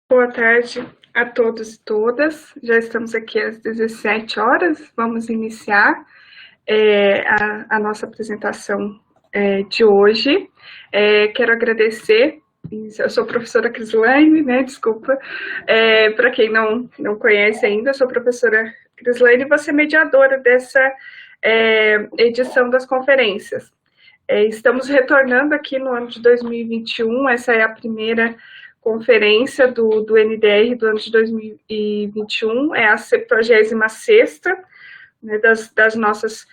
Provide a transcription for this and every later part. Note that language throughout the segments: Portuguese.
Boa tarde a todos e todas. Já estamos aqui às 17 horas. Vamos iniciar a nossa apresentação de hoje. Quero agradecer. Eu sou a professora Crislaine, né? Desculpa. Para quem não conhece ainda, eu sou a professora Crislaine e vou ser mediadora dessa edição das conferências. Estamos retornando aqui no ano de 2021, essa é a primeira conferência do NDR do ano de 2021, é a 76ª, né, das nossas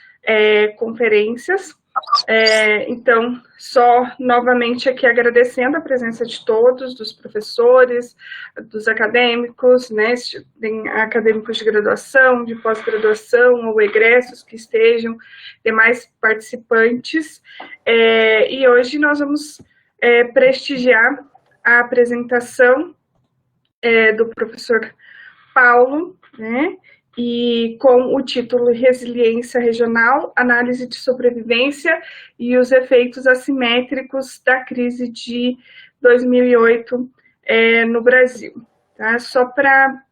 conferências. Então, só novamente aqui agradecendo a presença de todos, dos professores, dos acadêmicos, né, tem acadêmicos de graduação, de pós-graduação ou egressos que estejam, demais participantes, e hoje nós vamos prestigiar a apresentação do professor Paulo, né, e com o título Resiliência Regional, Análise de Sobrevivência e os Efeitos Assimétricos da Crise de 2008 no Brasil. Tá? Só para,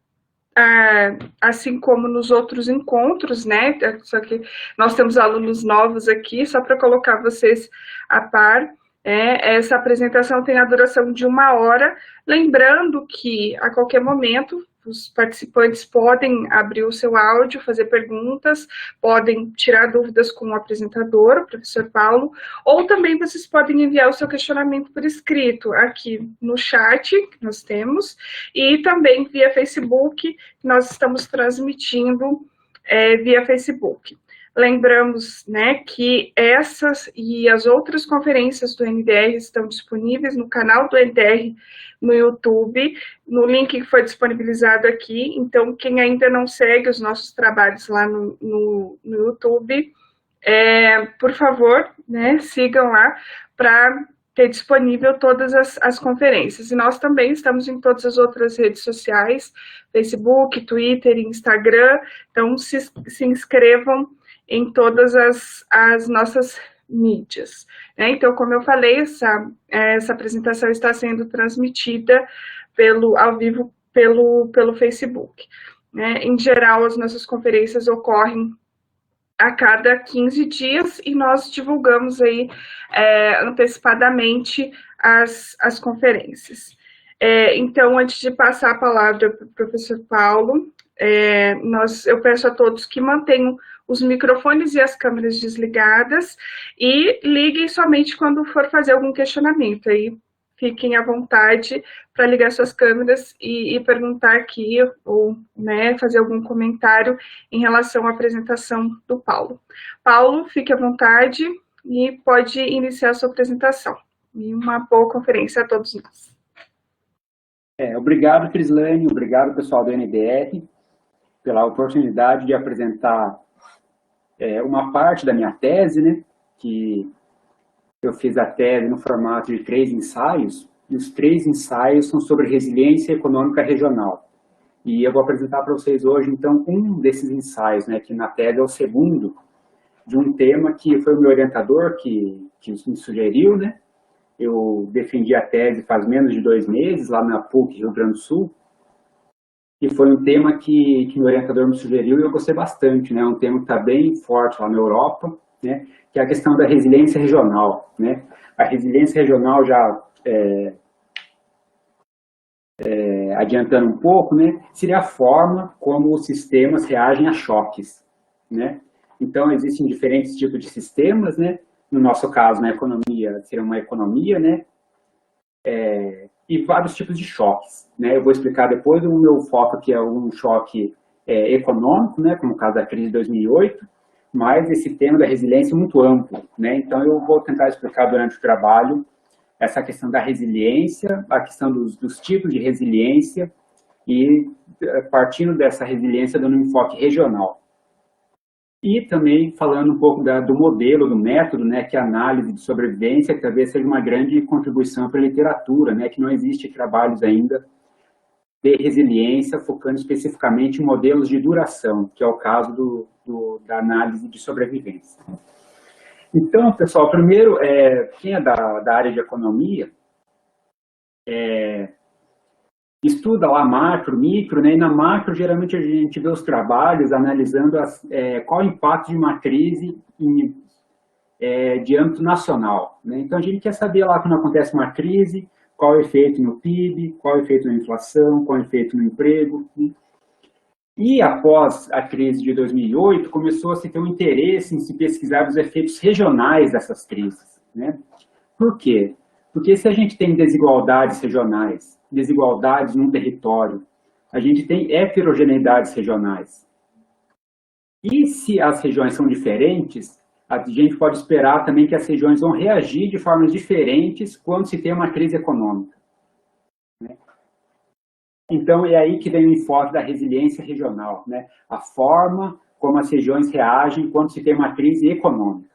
assim como nos outros encontros, né, só que nós temos alunos novos aqui, só para colocar vocês a par, essa apresentação tem a duração de 1 hora, lembrando que a qualquer momento os participantes podem abrir o seu áudio, fazer perguntas, podem tirar dúvidas com o apresentador, o professor Paulo, ou também vocês podem enviar o seu questionamento por escrito aqui no chat que nós temos, e também via Facebook, que nós estamos transmitindo via Facebook. Lembramos, né, que essas e as outras conferências do NDR estão disponíveis no canal do NDR no YouTube, no link que foi disponibilizado aqui. Então, quem ainda não segue os nossos trabalhos lá no YouTube, por favor, né, sigam lá para ter disponível todas as conferências. E nós também estamos em todas as outras redes sociais, Facebook, Twitter, Instagram. Então, se inscrevam em todas as nossas mídias. Então, como eu falei, essa apresentação está sendo transmitida ao vivo pelo Facebook. Em geral, as nossas conferências ocorrem a cada 15 dias e nós divulgamos aí antecipadamente as conferências. Então, antes de passar a palavra para o professor Paulo, eu peço a todos que mantenham os microfones e as câmeras desligadas e liguem somente quando for fazer algum questionamento. Aí fiquem à vontade para ligar suas câmeras e perguntar aqui ou, né, fazer algum comentário em relação à apresentação do Paulo. Paulo, fique à vontade e pode iniciar a sua apresentação. E uma boa conferência a todos nós. Obrigado, Crislaine, obrigado, pessoal do NDR, pela oportunidade de apresentar uma parte da minha tese, né, que eu fiz a tese no formato de 3 ensaios, e os 3 ensaios são sobre resiliência econômica regional. E eu vou apresentar para vocês hoje, então, um desses ensaios, né, que na tese é o segundo, de um tema que foi o meu orientador que me sugeriu, né. Eu defendi a tese faz menos de 2 meses, lá na PUC, Rio Grande do Sul, e foi um tema que o orientador me sugeriu e eu gostei bastante, né? Um tema que está bem forte lá na Europa, né? Que é a questão da resiliência regional, né? A resiliência regional, já adiantando um pouco, né? Seria a forma como os sistemas reagem a choques, né? Então, existem diferentes tipos de sistemas, né? No nosso caso, na economia, seria uma economia, né? E vários tipos de choques, né? Eu vou explicar depois. O meu foco aqui é um choque econômico, né? Como o caso da crise de 2008, mas esse tema da resiliência é muito amplo, né? Então, eu vou tentar explicar durante o trabalho essa questão da resiliência, a questão dos tipos de resiliência e partindo dessa resiliência dando um enfoque regional. E também falando um pouco do modelo, do método, né, que é a análise de sobrevivência, que talvez seja uma grande contribuição para a literatura, né, que não existe trabalhos ainda de resiliência focando especificamente em modelos de duração, que é o caso da análise de sobrevivência. Então, pessoal, primeiro, quem é da área de economia, estuda lá macro, micro, né? E na macro, geralmente, a gente vê os trabalhos analisando qual o impacto de uma crise de âmbito nacional, né? Então, a gente quer saber lá quando acontece uma crise, qual é o efeito no PIB, qual é o efeito na inflação, qual é o efeito no emprego, né? E após a crise de 2008, começou a se ter um interesse em se pesquisar os efeitos regionais dessas crises, né? Por quê? Porque se a gente tem desigualdades regionais, desigualdades num território, a gente tem heterogeneidades regionais. E se as regiões são diferentes, a gente pode esperar também que as regiões vão reagir de formas diferentes quando se tem uma crise econômica, né? Então, é aí que vem o enfoque da resiliência regional, né? A forma como as regiões reagem quando se tem uma crise econômica.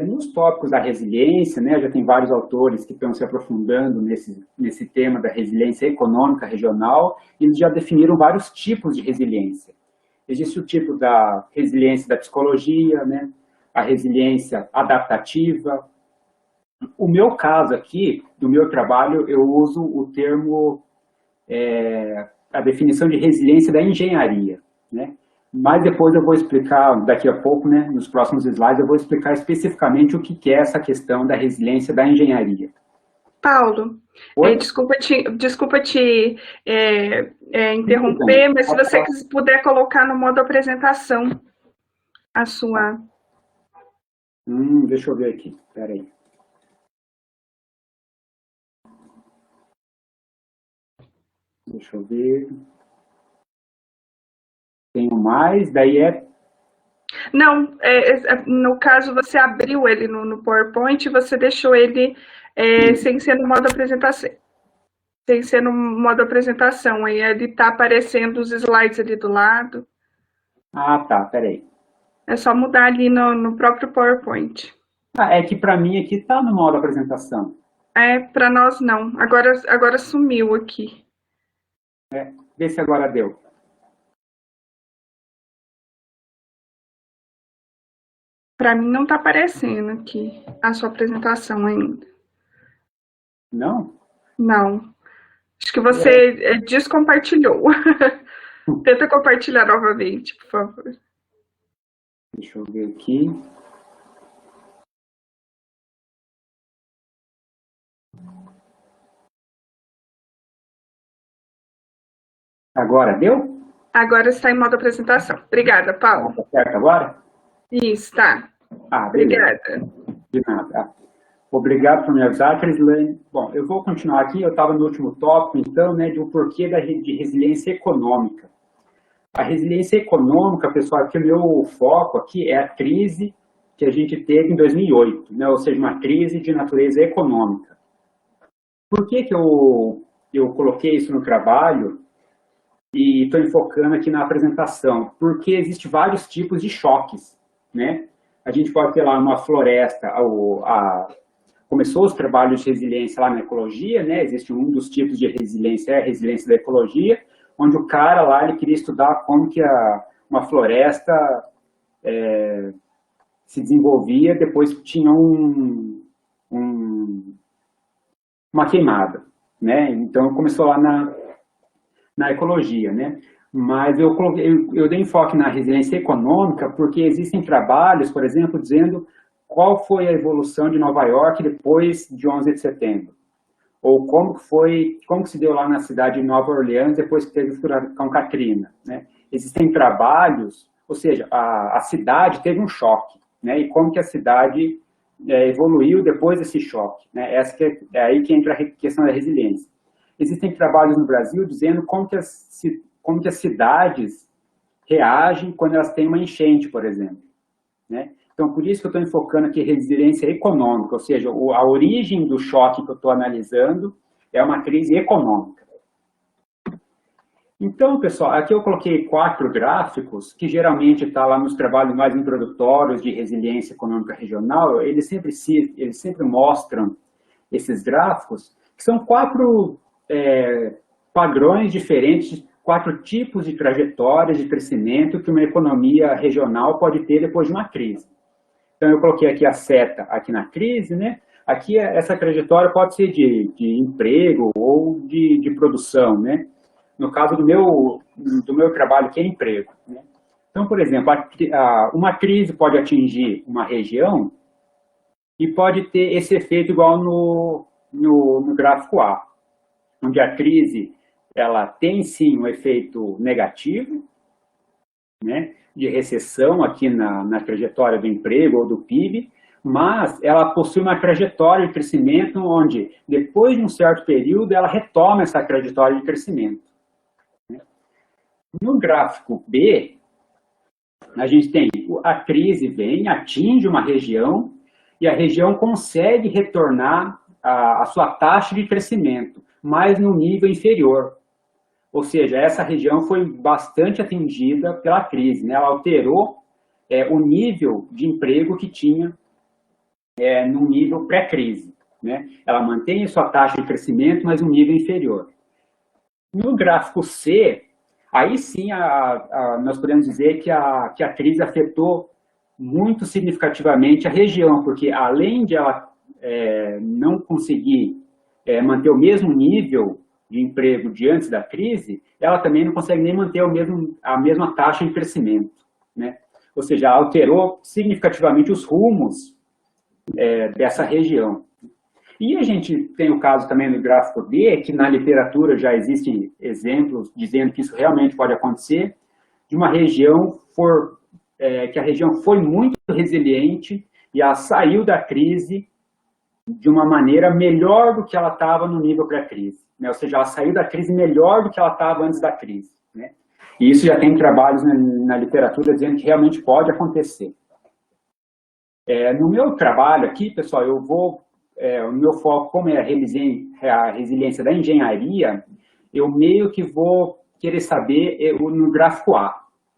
Nos tópicos da resiliência, né, já tem vários autores que estão se aprofundando nesse tema da resiliência econômica regional, e eles já definiram vários tipos de resiliência. Existe o tipo da resiliência da psicologia, né, a resiliência adaptativa. O meu caso aqui, do meu trabalho, eu uso o termo, a definição de resiliência da engenharia, né? Mas depois eu vou explicar, daqui a pouco, né, nos próximos slides, eu vou explicar especificamente o que é essa questão da resiliência da engenharia. Paulo, desculpa te interromper, mas se você puder colocar no modo apresentação a sua... Deixa eu ver aqui, espera aí. Deixa eu ver... Tenho mais, daí Não, no caso você abriu ele no PowerPoint e você deixou ele sem ser no modo apresentação. Sem ser no modo apresentação, aí ele está aparecendo os slides ali do lado. Ah, tá, peraí. É só mudar ali no próprio PowerPoint. É que para mim aqui está no modo apresentação. Para nós não, agora sumiu aqui. Vê se agora deu. Para mim não está aparecendo aqui a sua apresentação ainda. Não? Não. Acho que você descompartilhou. Tenta compartilhar novamente, por favor. Deixa eu ver aqui. Agora deu? Agora está em modo apresentação. Obrigada, Paulo. Tá certo agora? Isso, tá. Obrigada. De nada. Obrigado por me avisar, Crislane. Bom, eu vou continuar aqui. Eu estava no último tópico, então, né, do porquê de resiliência econômica. A resiliência econômica, pessoal, aqui o meu foco aqui é a crise que a gente teve em 2008, né, ou seja, uma crise de natureza econômica. Por que eu coloquei isso no trabalho e estou enfocando aqui na apresentação? Porque existem vários tipos de choques, né? A gente pode ter lá uma floresta, começou os trabalhos de resiliência lá na ecologia, né? Existe um dos tipos de resiliência, a resiliência da ecologia, onde o cara lá ele queria estudar como que uma floresta se desenvolvia depois que tinha uma queimada, né? Então começou lá na ecologia, né? Mas eu dei enfoque na resiliência econômica porque existem trabalhos, por exemplo, dizendo qual foi a evolução de Nova York depois de 11 de setembro. Ou como que se deu lá na cidade de Nova Orleans depois que teve o furacão Katrina, né? Existem trabalhos, ou seja, a cidade teve um choque, né? E como que a cidade evoluiu depois desse choque, né? É aí que entra a questão da resiliência. Existem trabalhos no Brasil dizendo como que as cidades reagem quando elas têm uma enchente, por exemplo, né? Então, por isso que eu estou enfocando aqui resiliência econômica, ou seja, a origem do choque que eu estou analisando é uma crise econômica. Então, pessoal, aqui eu coloquei 4 gráficos, que geralmente está lá nos trabalhos mais introdutórios de resiliência econômica regional, eles sempre mostram esses gráficos, que são 4 padrões diferentes, 4 tipos de trajetórias de crescimento que uma economia regional pode ter depois de uma crise. Então, eu coloquei aqui a seta aqui na crise, né? Aqui, essa trajetória pode ser de emprego ou de produção, né? No caso do meu trabalho, que é emprego, né? Então, por exemplo, uma crise pode atingir uma região e pode ter esse efeito igual no gráfico A, onde a crise ela tem sim um efeito negativo, né, de recessão aqui na trajetória do emprego ou do PIB, mas ela possui uma trajetória de crescimento onde, depois de um certo período, ela retoma essa trajetória de crescimento. No gráfico B, a gente tem a crise vem, atinge uma região e a região consegue retornar a sua taxa de crescimento, mas no nível inferior. Ou seja, essa região foi bastante atingida pela crise, né? Ela alterou o nível de emprego que tinha no nível pré-crise, né? Ela mantém a sua taxa de crescimento, mas um nível inferior. No gráfico C, aí sim nós podemos dizer que a crise afetou muito significativamente a região, porque além de ela não conseguir manter o mesmo nível de emprego de antes da crise, ela também não consegue nem manter a mesma taxa de crescimento, né? Ou seja, alterou significativamente os rumos dessa região. E a gente tem o caso também do gráfico D, que na literatura já existem exemplos dizendo que isso realmente pode acontecer, de uma região que a região foi muito resiliente e ela saiu da crise de uma maneira melhor do que ela estava no nível pré-crise, né? Ou seja, ela saiu da crise melhor do que ela estava antes da crise, né? E isso já tem trabalhos na literatura dizendo que realmente pode acontecer. No meu trabalho aqui, pessoal, o meu foco, como é a resiliência da engenharia, eu meio que vou querer saber no gráfico A,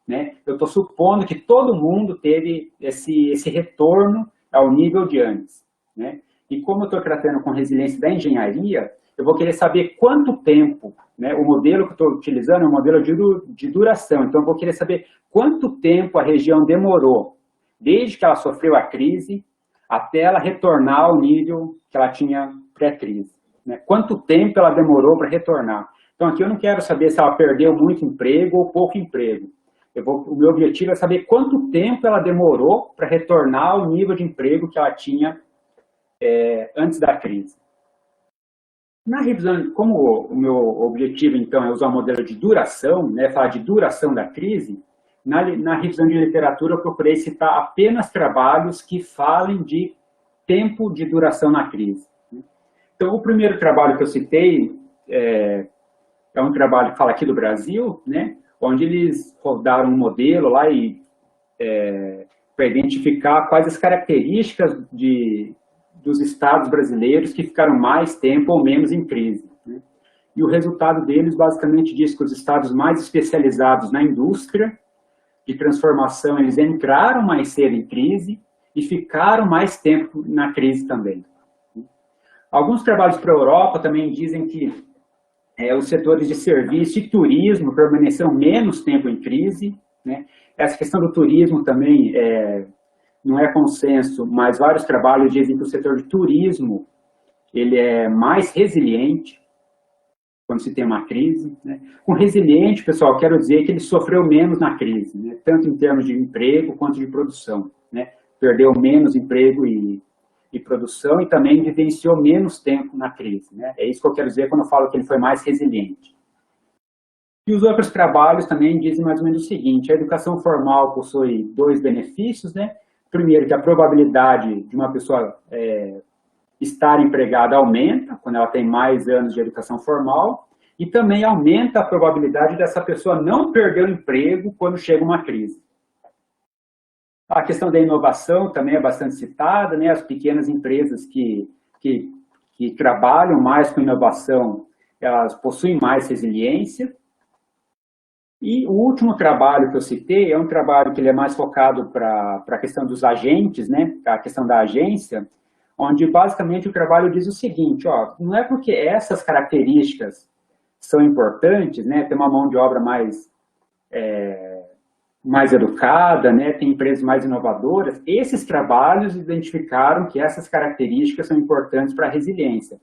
né? Eu estou supondo que todo mundo teve esse retorno ao nível de antes, né? E como eu estou tratando com resiliência da engenharia, eu vou querer saber quanto tempo, né? O modelo que eu estou utilizando é um modelo de duração, então eu vou querer saber quanto tempo a região demorou, desde que ela sofreu a crise, até ela retornar ao nível que ela tinha pré-crise, né? Quanto tempo ela demorou para retornar. Então aqui eu não quero saber se ela perdeu muito emprego ou pouco emprego. O meu objetivo é saber quanto tempo ela demorou para retornar ao nível de emprego que ela tinha antes da crise. Na revisão, como o meu objetivo, então, é usar o modelo de duração, né, falar de duração da crise, na revisão de literatura eu procurei citar apenas trabalhos que falem de tempo de duração na crise. Então, o primeiro trabalho que eu citei é um trabalho que fala aqui do Brasil, né, onde eles rodaram um modelo lá para identificar quais as características dos estados brasileiros que ficaram mais tempo ou menos em crise, né? E o resultado deles basicamente diz que os estados mais especializados na indústria de transformação, eles entraram mais cedo em crise e ficaram mais tempo na crise também. Alguns trabalhos para a Europa também dizem que os setores de serviço e turismo permaneceram menos tempo em crise, né? Essa questão do turismo também não é consenso, mas vários trabalhos dizem que o setor de turismo ele é mais resiliente quando se tem uma crise, né? Com resiliente, pessoal, quero dizer que ele sofreu menos na crise, né? Tanto em termos de emprego quanto de produção, né? Perdeu menos emprego e produção e também vivenciou menos tempo na crise, né? É isso que eu quero dizer quando eu falo que ele foi mais resiliente. E os outros trabalhos também dizem mais ou menos o seguinte: a educação formal possui dois benefícios, né? Primeiro, que a probabilidade de uma pessoa estar empregada aumenta quando ela tem mais anos de educação formal e também aumenta a probabilidade dessa pessoa não perder o emprego quando chega uma crise. A questão da inovação também é bastante citada, né? As pequenas empresas que trabalham mais com inovação, elas possuem mais resiliência. E o último trabalho que eu citei é um trabalho que ele é mais focado para a questão dos agentes, né? A questão da agência, onde basicamente o trabalho diz o seguinte: não é porque essas características são importantes, né? Ter uma mão de obra mais educada, né, tem empresas mais inovadoras. Esses trabalhos identificaram que essas características são importantes para a resiliência.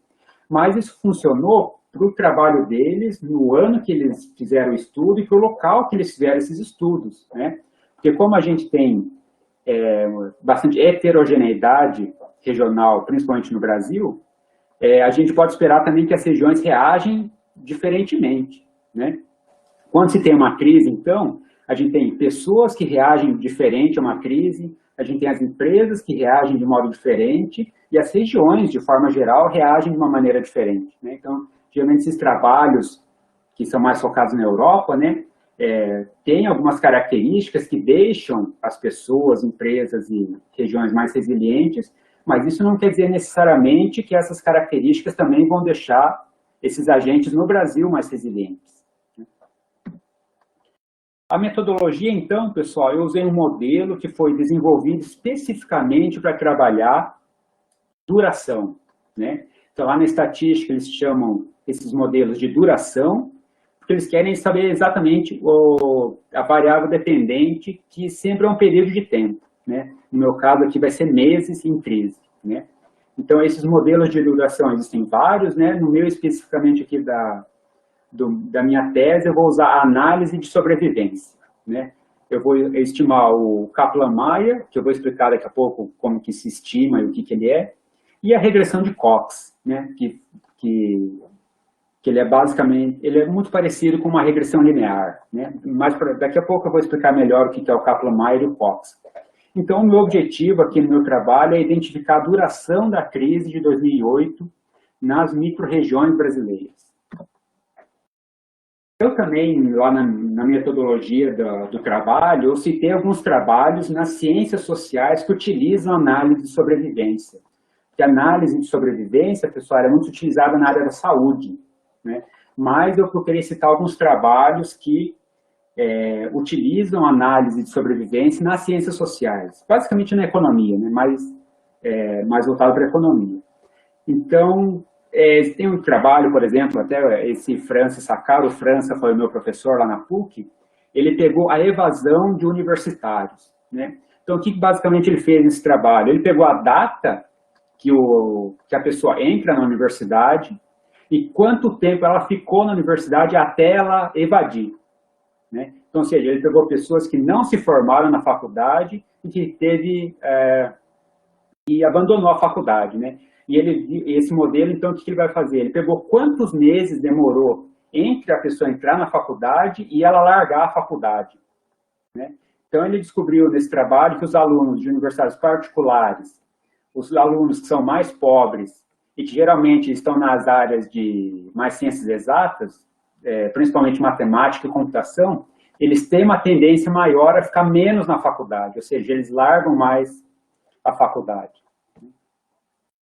Mas isso funcionou para o trabalho deles no ano que eles fizeram o estudo e para o local que eles fizeram esses estudos, né? Porque como a gente tem bastante heterogeneidade regional, principalmente no Brasil, a gente pode esperar também que as regiões reagem diferentemente, né? Quando se tem uma crise, então, a gente tem pessoas que reagem diferente a uma crise, a gente tem as empresas que reagem de modo diferente e as regiões, de forma geral, reagem de uma maneira diferente, né? Então, geralmente esses trabalhos que são mais focados na Europa, né, têm algumas características que deixam as pessoas, empresas e regiões mais resilientes, mas isso não quer dizer necessariamente que essas características também vão deixar esses agentes no Brasil mais resilientes. A metodologia, então, pessoal, eu usei um modelo que foi desenvolvido especificamente para trabalhar duração, né? Então, lá na estatística, eles chamam esses modelos de duração, porque eles querem saber exatamente a variável dependente, que sempre é um período de tempo, né? No meu caso aqui vai ser meses em crise, né? Então, esses modelos de duração existem vários, né? No meu, especificamente aqui da minha tese, eu vou usar a análise de sobrevivência, né? Eu vou estimar o Kaplan-Meier, que eu vou explicar daqui a pouco como que se estima e o que ele é, e a regressão de Cox, né? Que ele é basicamente, ele é muito parecido com uma regressão linear, né? Mas daqui a pouco eu vou explicar melhor o que é o Kaplan-Meier e o Cox. Então, o meu objetivo aqui no meu trabalho é identificar a duração da crise de 2008 nas micro-regiões brasileiras. Eu também, lá na metodologia do trabalho, eu citei alguns trabalhos nas ciências sociais que utilizam análise de sobrevivência. Que a análise de sobrevivência, pessoal, é muito utilizada na área da saúde, né? Mas eu procurei citar alguns trabalhos que utilizam análise de sobrevivência nas ciências sociais, basicamente na economia, né? Mais voltado para a economia. Então, tem um trabalho, por exemplo, até esse Francis Sakaro, França foi o meu professor lá na PUC, ele pegou a evasão de universitários, né? Então, o que basicamente ele fez nesse trabalho? Ele pegou a data que a pessoa entra na universidade e quanto tempo ela ficou na universidade até ela evadir, né? Então, ou seja, ele pegou pessoas que não se formaram na faculdade e que e abandonou a faculdade, né? E esse modelo, então, o que ele vai fazer? Ele pegou quantos meses demorou entre a pessoa entrar na faculdade e ela largar a faculdade, né? Então, ele descobriu nesse trabalho que os alunos de universidades particulares, os alunos que são mais pobres e que geralmente estão nas áreas de mais ciências exatas, principalmente matemática e computação, eles têm uma tendência maior a ficar menos na faculdade, ou seja, eles largam mais a faculdade.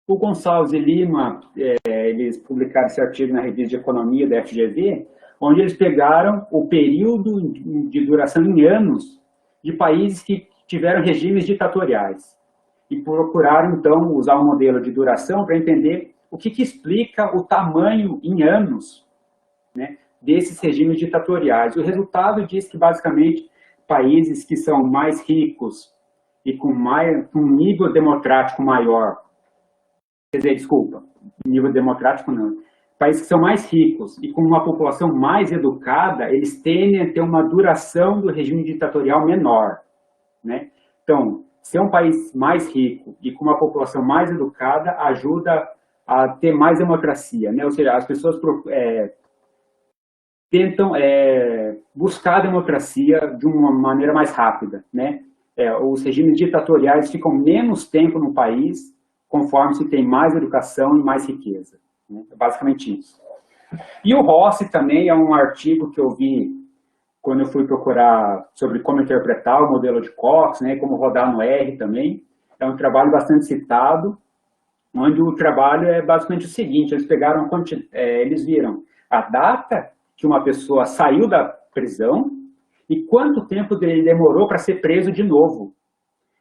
O Gonçalves e Lima, eles publicaram esse artigo na revista de economia da FGV, onde eles pegaram o período de duração em anos de países que tiveram regimes ditatoriais e procuraram, então, usar um modelo de duração para entender o que explica o tamanho em anos, né, desses regimes ditatoriais. O resultado diz que, basicamente, países que são mais ricos e com um nível democrático maior, quer dizer, desculpa, nível democrático não, países que são mais ricos e com uma população mais educada, eles tendem a ter uma duração do regime ditatorial menor, né? Então, ser um país mais rico e com uma população mais educada ajuda a ter mais democracia, né? Ou seja, as pessoas tentam buscar a democracia de uma maneira mais rápida, né? Os regimes ditatoriais ficam menos tempo no país conforme se tem mais educação e mais riqueza, né? É basicamente isso. E o Rossi também é um artigo que eu vi quando eu fui procurar sobre como interpretar o modelo de Cox, né, como rodar no R também. É um trabalho bastante citado, onde o trabalho é basicamente o seguinte: eles viram a data que uma pessoa saiu da prisão e quanto tempo ele demorou para ser preso de novo.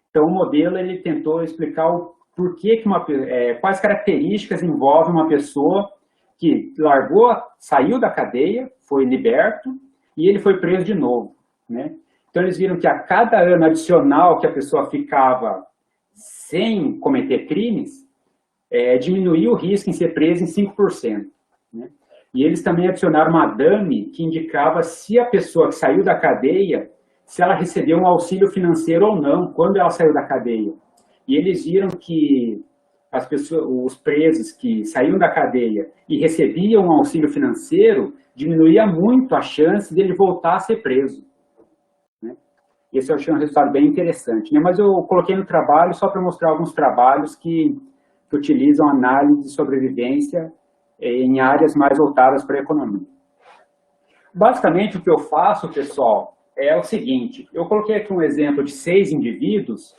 Então, o modelo ele tentou explicar o porquê quais características envolve uma pessoa que saiu da cadeia, foi liberto, e ele foi preso de novo, né? Então, eles viram que a cada ano adicional que a pessoa ficava sem cometer crimes, diminuía o risco em ser preso em 5%. Né? E eles também adicionaram uma dummy que indicava se a pessoa que saiu da cadeia, se ela recebeu um auxílio financeiro ou não, quando ela saiu da cadeia. E eles viram que as pessoas, os presos que saíam da cadeia e recebiam um auxílio financeiro, diminuía muito a chance dele voltar a ser preso. Né? Esse eu achei um resultado bem interessante. Né? Mas eu coloquei no trabalho só para mostrar alguns trabalhos que utilizam análise de sobrevivência em áreas mais voltadas para a economia. Basicamente, o que eu faço, pessoal, é o seguinte. Eu coloquei aqui um exemplo de 6 indivíduos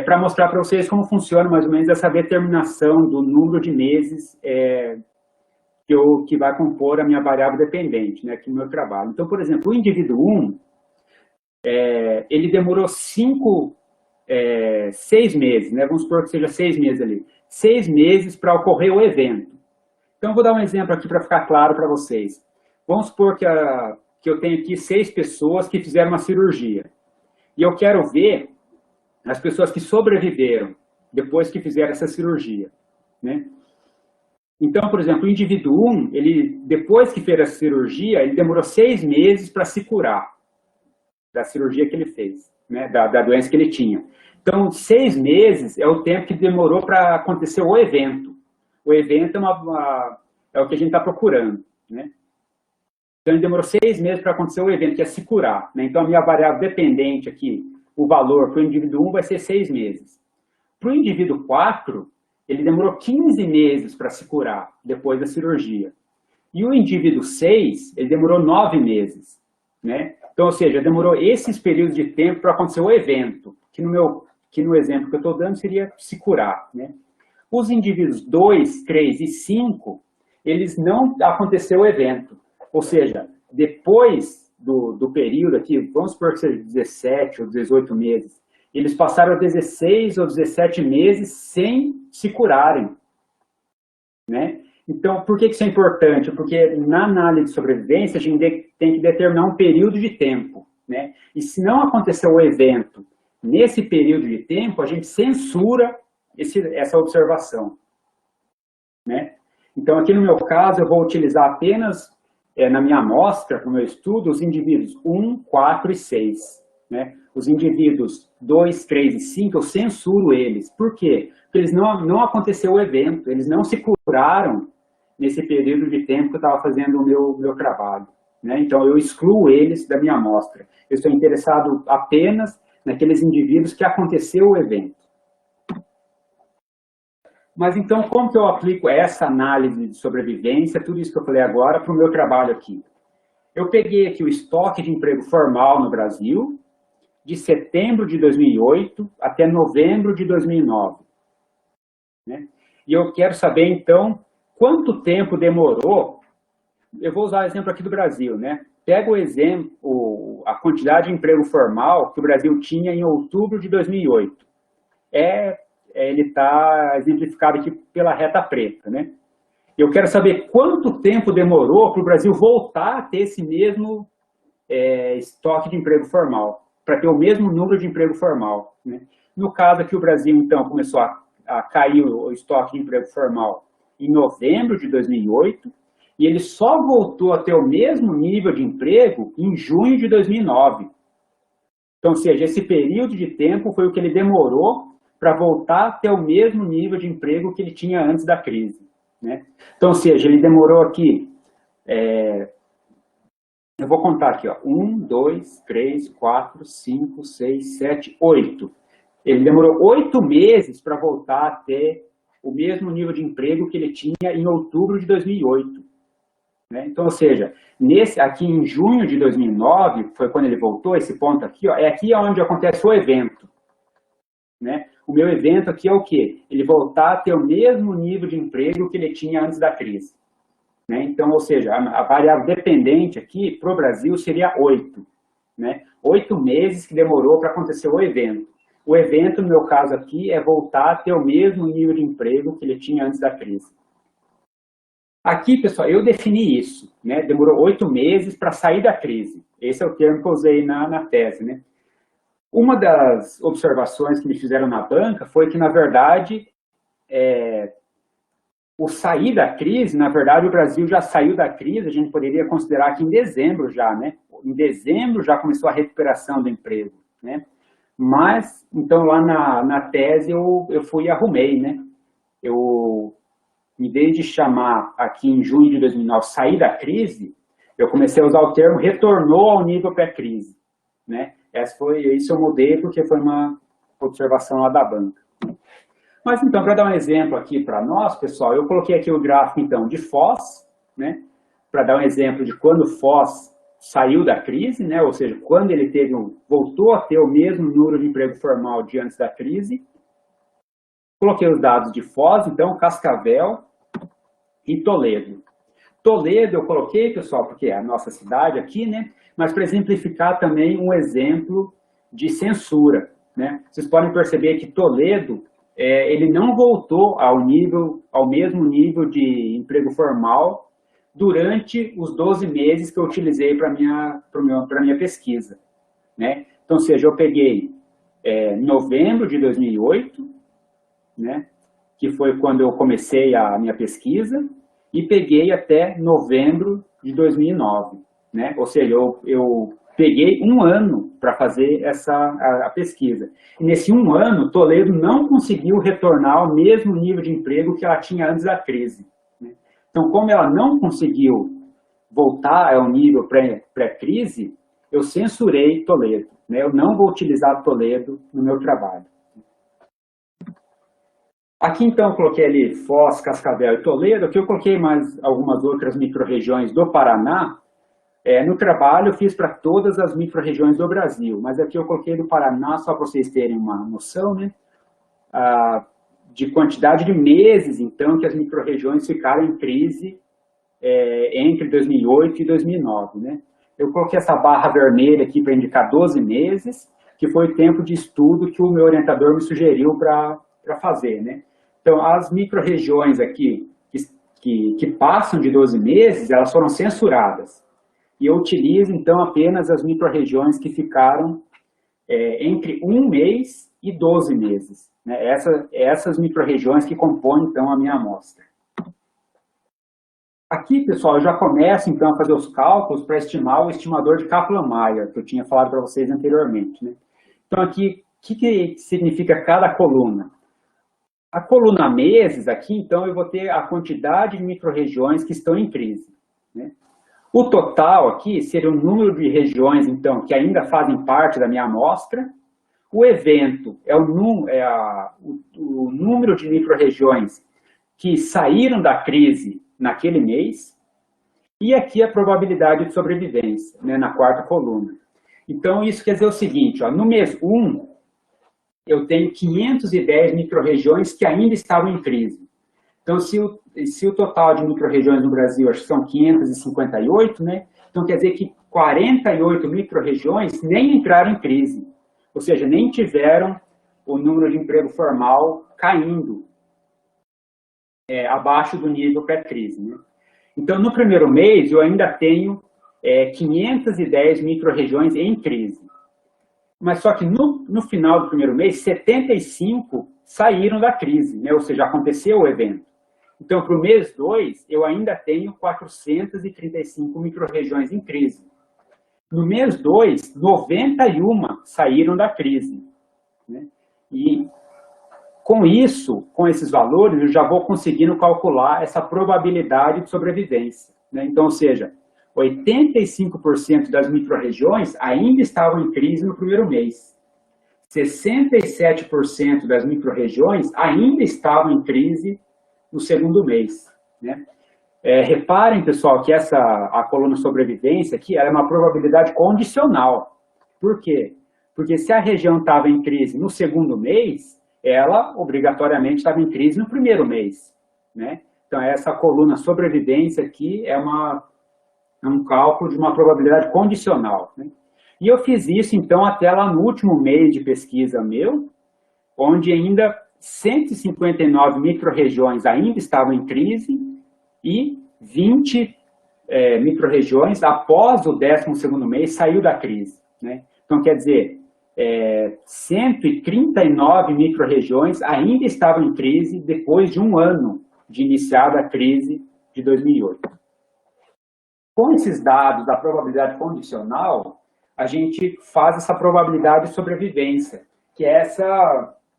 para mostrar para vocês como funciona mais ou menos essa determinação do número de meses que vai compor a minha variável dependente, né, aqui no meu trabalho. Então, por exemplo, o indivíduo 1, ele demorou 6 meses, né, vamos supor que seja 6 meses ali, 6 meses para ocorrer o evento. Então, eu vou dar um exemplo aqui para ficar claro para vocês. Vamos supor que eu tenho aqui 6 pessoas que fizeram uma cirurgia. E eu quero ver as pessoas que sobreviveram depois que fizeram essa cirurgia. Né? Então, por exemplo, o indivíduo 1, depois que fez a cirurgia, ele demorou 6 meses para se curar da cirurgia que ele fez, né? da doença que ele tinha. Então, 6 meses é o tempo que demorou para acontecer o evento. O evento é o que a gente está procurando. Né? Então, ele demorou 6 meses para acontecer o evento, que é se curar. Né? Então, a minha variável dependente aqui, o valor para o indivíduo 1 vai ser 6 meses. Para o indivíduo 4, ele demorou 15 meses para se curar depois da cirurgia. E o indivíduo 6, ele demorou 9 meses. Né? Então, ou seja, demorou esses períodos de tempo para acontecer o evento, que no exemplo que eu estou dando seria se curar. Né? Os indivíduos 2, 3 e 5, eles não aconteceu o evento. Ou seja, depois do período aqui, vamos supor que seja 17 ou 18 meses, eles passaram 16 ou 17 meses sem se curarem. Né? Então, por que isso é importante? Porque na análise de sobrevivência, a gente tem que determinar um período de tempo. Né? E se não aconteceu o evento nesse período de tempo, a gente censura essa observação. Né? Então, aqui no meu caso, eu vou utilizar apenas, na minha amostra, no meu estudo, os indivíduos 1, 4 e 6. Né? Os indivíduos 2, 3 e 5, eu censuro eles. Por quê? Porque eles não aconteceu o evento, eles não se curaram nesse período de tempo que eu estava fazendo o meu trabalho. Né? Então, eu excluo eles da minha amostra. Eu estou interessado apenas naqueles indivíduos que aconteceu o evento. Mas então, como que eu aplico essa análise de sobrevivência, tudo isso que eu falei agora, para o meu trabalho aqui? Eu peguei aqui o estoque de emprego formal no Brasil, de setembro de 2008 até novembro de 2009. Né? E eu quero saber, então, quanto tempo demorou. Eu vou usar o exemplo aqui do Brasil. Né? Pega o exemplo, a quantidade de emprego formal que o Brasil tinha em outubro de 2008. Ele está exemplificado aqui pela reta preta. Né? Eu quero saber quanto tempo demorou para o Brasil voltar a ter esse mesmo estoque de emprego formal, para ter o mesmo número de emprego formal. Né? No caso aqui, o Brasil, então, começou a cair o estoque de emprego formal em novembro de 2008, e ele só voltou a ter o mesmo nível de emprego em junho de 2009. Então, ou seja, esse período de tempo foi o que ele demorou para voltar a ter o mesmo nível de emprego que ele tinha antes da crise. Né? Então, ou seja, ele demorou aqui, eu vou contar aqui, ó, 1, 2, 3, 4, 5, 6, 7, 8. Ele demorou 8 meses para voltar a ter o mesmo nível de emprego que ele tinha em outubro de 2008. Né? Então, ou seja, aqui em junho de 2009, foi quando ele voltou, esse ponto aqui, ó, é aqui onde acontece o evento. Né? O meu evento aqui é o quê? Ele voltar a ter o mesmo nível de emprego que ele tinha antes da crise. Né? Então, ou seja, a variável dependente aqui para o Brasil seria 8. Né? 8 meses que demorou para acontecer o evento. O evento, no meu caso aqui, é voltar a ter o mesmo nível de emprego que ele tinha antes da crise. Aqui, pessoal, eu defini isso, né? Demorou 8 meses para sair da crise. Esse é o termo que eu usei na tese, né? Uma das observações que me fizeram na banca foi que, na verdade, o sair da crise, na verdade, o Brasil já saiu da crise, a gente poderia considerar que em dezembro já, né? Em dezembro já começou a recuperação do emprego, né? Mas, então, lá na tese, eu fui e arrumei, né? Em vez de chamar aqui em junho de 2009 sair da crise, eu comecei a usar o termo retornou ao nível pré-crise, né? Isso eu mudei porque foi uma observação lá da banca. Mas então, para dar um exemplo aqui para nós, pessoal, eu coloquei aqui o gráfico então de Foz, né? Para dar um exemplo de quando Foz saiu da crise, né? Ou seja, quando ele voltou a ter o mesmo número de emprego formal de antes da crise. Coloquei os dados de Foz, então, Cascavel e Toledo. Toledo eu coloquei, pessoal, porque é a nossa cidade aqui, né? Mas para exemplificar também um exemplo de censura, né? Vocês podem perceber que Toledo, ele não voltou ao mesmo nível de emprego formal durante os 12 meses que eu utilizei para minha pesquisa, né? Então, ou seja, eu peguei novembro de 2008, né? Que foi quando eu comecei a minha pesquisa, e peguei até novembro de 2009, né? Ou seja, eu peguei um ano para fazer a pesquisa. E nesse um ano, Toledo não conseguiu retornar ao mesmo nível de emprego que ela tinha antes da crise, né? Então, como ela não conseguiu voltar ao nível pré-crise, eu censurei Toledo, né? Eu não vou utilizar Toledo no meu trabalho. Aqui, então, eu coloquei ali Foz, Cascavel e Toledo. Aqui eu coloquei mais algumas outras micro-regiões do Paraná. No trabalho, eu fiz para todas as micro-regiões do Brasil, mas aqui eu coloquei do Paraná só para vocês terem uma noção, né? De quantidade de meses, então, que as micro-regiões ficaram em crise entre 2008 e 2009, né? Eu coloquei essa barra vermelha aqui para indicar 12 meses, que foi o tempo de estudo que o meu orientador me sugeriu para fazer, né? Então, as micro-regiões aqui que passam de 12 meses, elas foram censuradas. E eu utilizo, então, apenas as micro-regiões que ficaram entre 1 mês e 12 meses, né? Essas micro-regiões que compõem, então, a minha amostra. Aqui, pessoal, eu já começo, então, a fazer os cálculos para estimar o estimador de Kaplan-Meier, que eu tinha falado para vocês anteriormente, né? Então, aqui, o que significa cada coluna? A coluna meses aqui, então, eu vou ter a quantidade de micro-regiões que estão em crise, né? O total aqui seria o número de regiões, então, que ainda fazem parte da minha amostra. O evento é o número de micro-regiões que saíram da crise naquele mês. E aqui a probabilidade de sobrevivência, né, na quarta coluna. Então, isso quer dizer o seguinte, ó, no mês 1, eu tenho 510 micro-regiões que ainda estavam em crise. Então, se o total de micro-regiões no Brasil, acho que são 558, né? Então, quer dizer que 48 micro-regiões nem entraram em crise. Ou seja, nem tiveram o número de emprego formal caindo abaixo do nível pré-crise, né? Então, no primeiro mês, eu ainda tenho 510 micro-regiões em crise. Mas só que no final do primeiro mês, 75 saíram da crise, né? Ou seja, aconteceu o evento. Então, para o mês 2, eu ainda tenho 435 micro-regiões em crise. No mês 2, 91 saíram da crise, né? E com isso, com esses valores, eu já vou conseguindo calcular essa probabilidade de sobrevivência, né? Então, ou seja, 85% das micro-regiões ainda estavam em crise no primeiro mês. 67% das micro-regiões ainda estavam em crise no segundo mês, né? Reparem, pessoal, que a coluna sobrevivência aqui ela é uma probabilidade condicional. Por quê? Porque se a região estava em crise no segundo mês, ela obrigatoriamente estava em crise no primeiro mês, né? Então, essa coluna sobrevivência aqui é um cálculo de uma probabilidade condicional, né? E eu fiz isso, então, até lá no último mês de pesquisa meu, onde ainda 159 micro-regiões ainda estavam em crise e 20 micro-regiões, após o 12º mês, saiu da crise, né? Então, quer dizer, 139 micro-regiões ainda estavam em crise depois de um ano de iniciada a crise de 2008. Com esses dados da probabilidade condicional, a gente faz essa probabilidade de sobrevivência, que é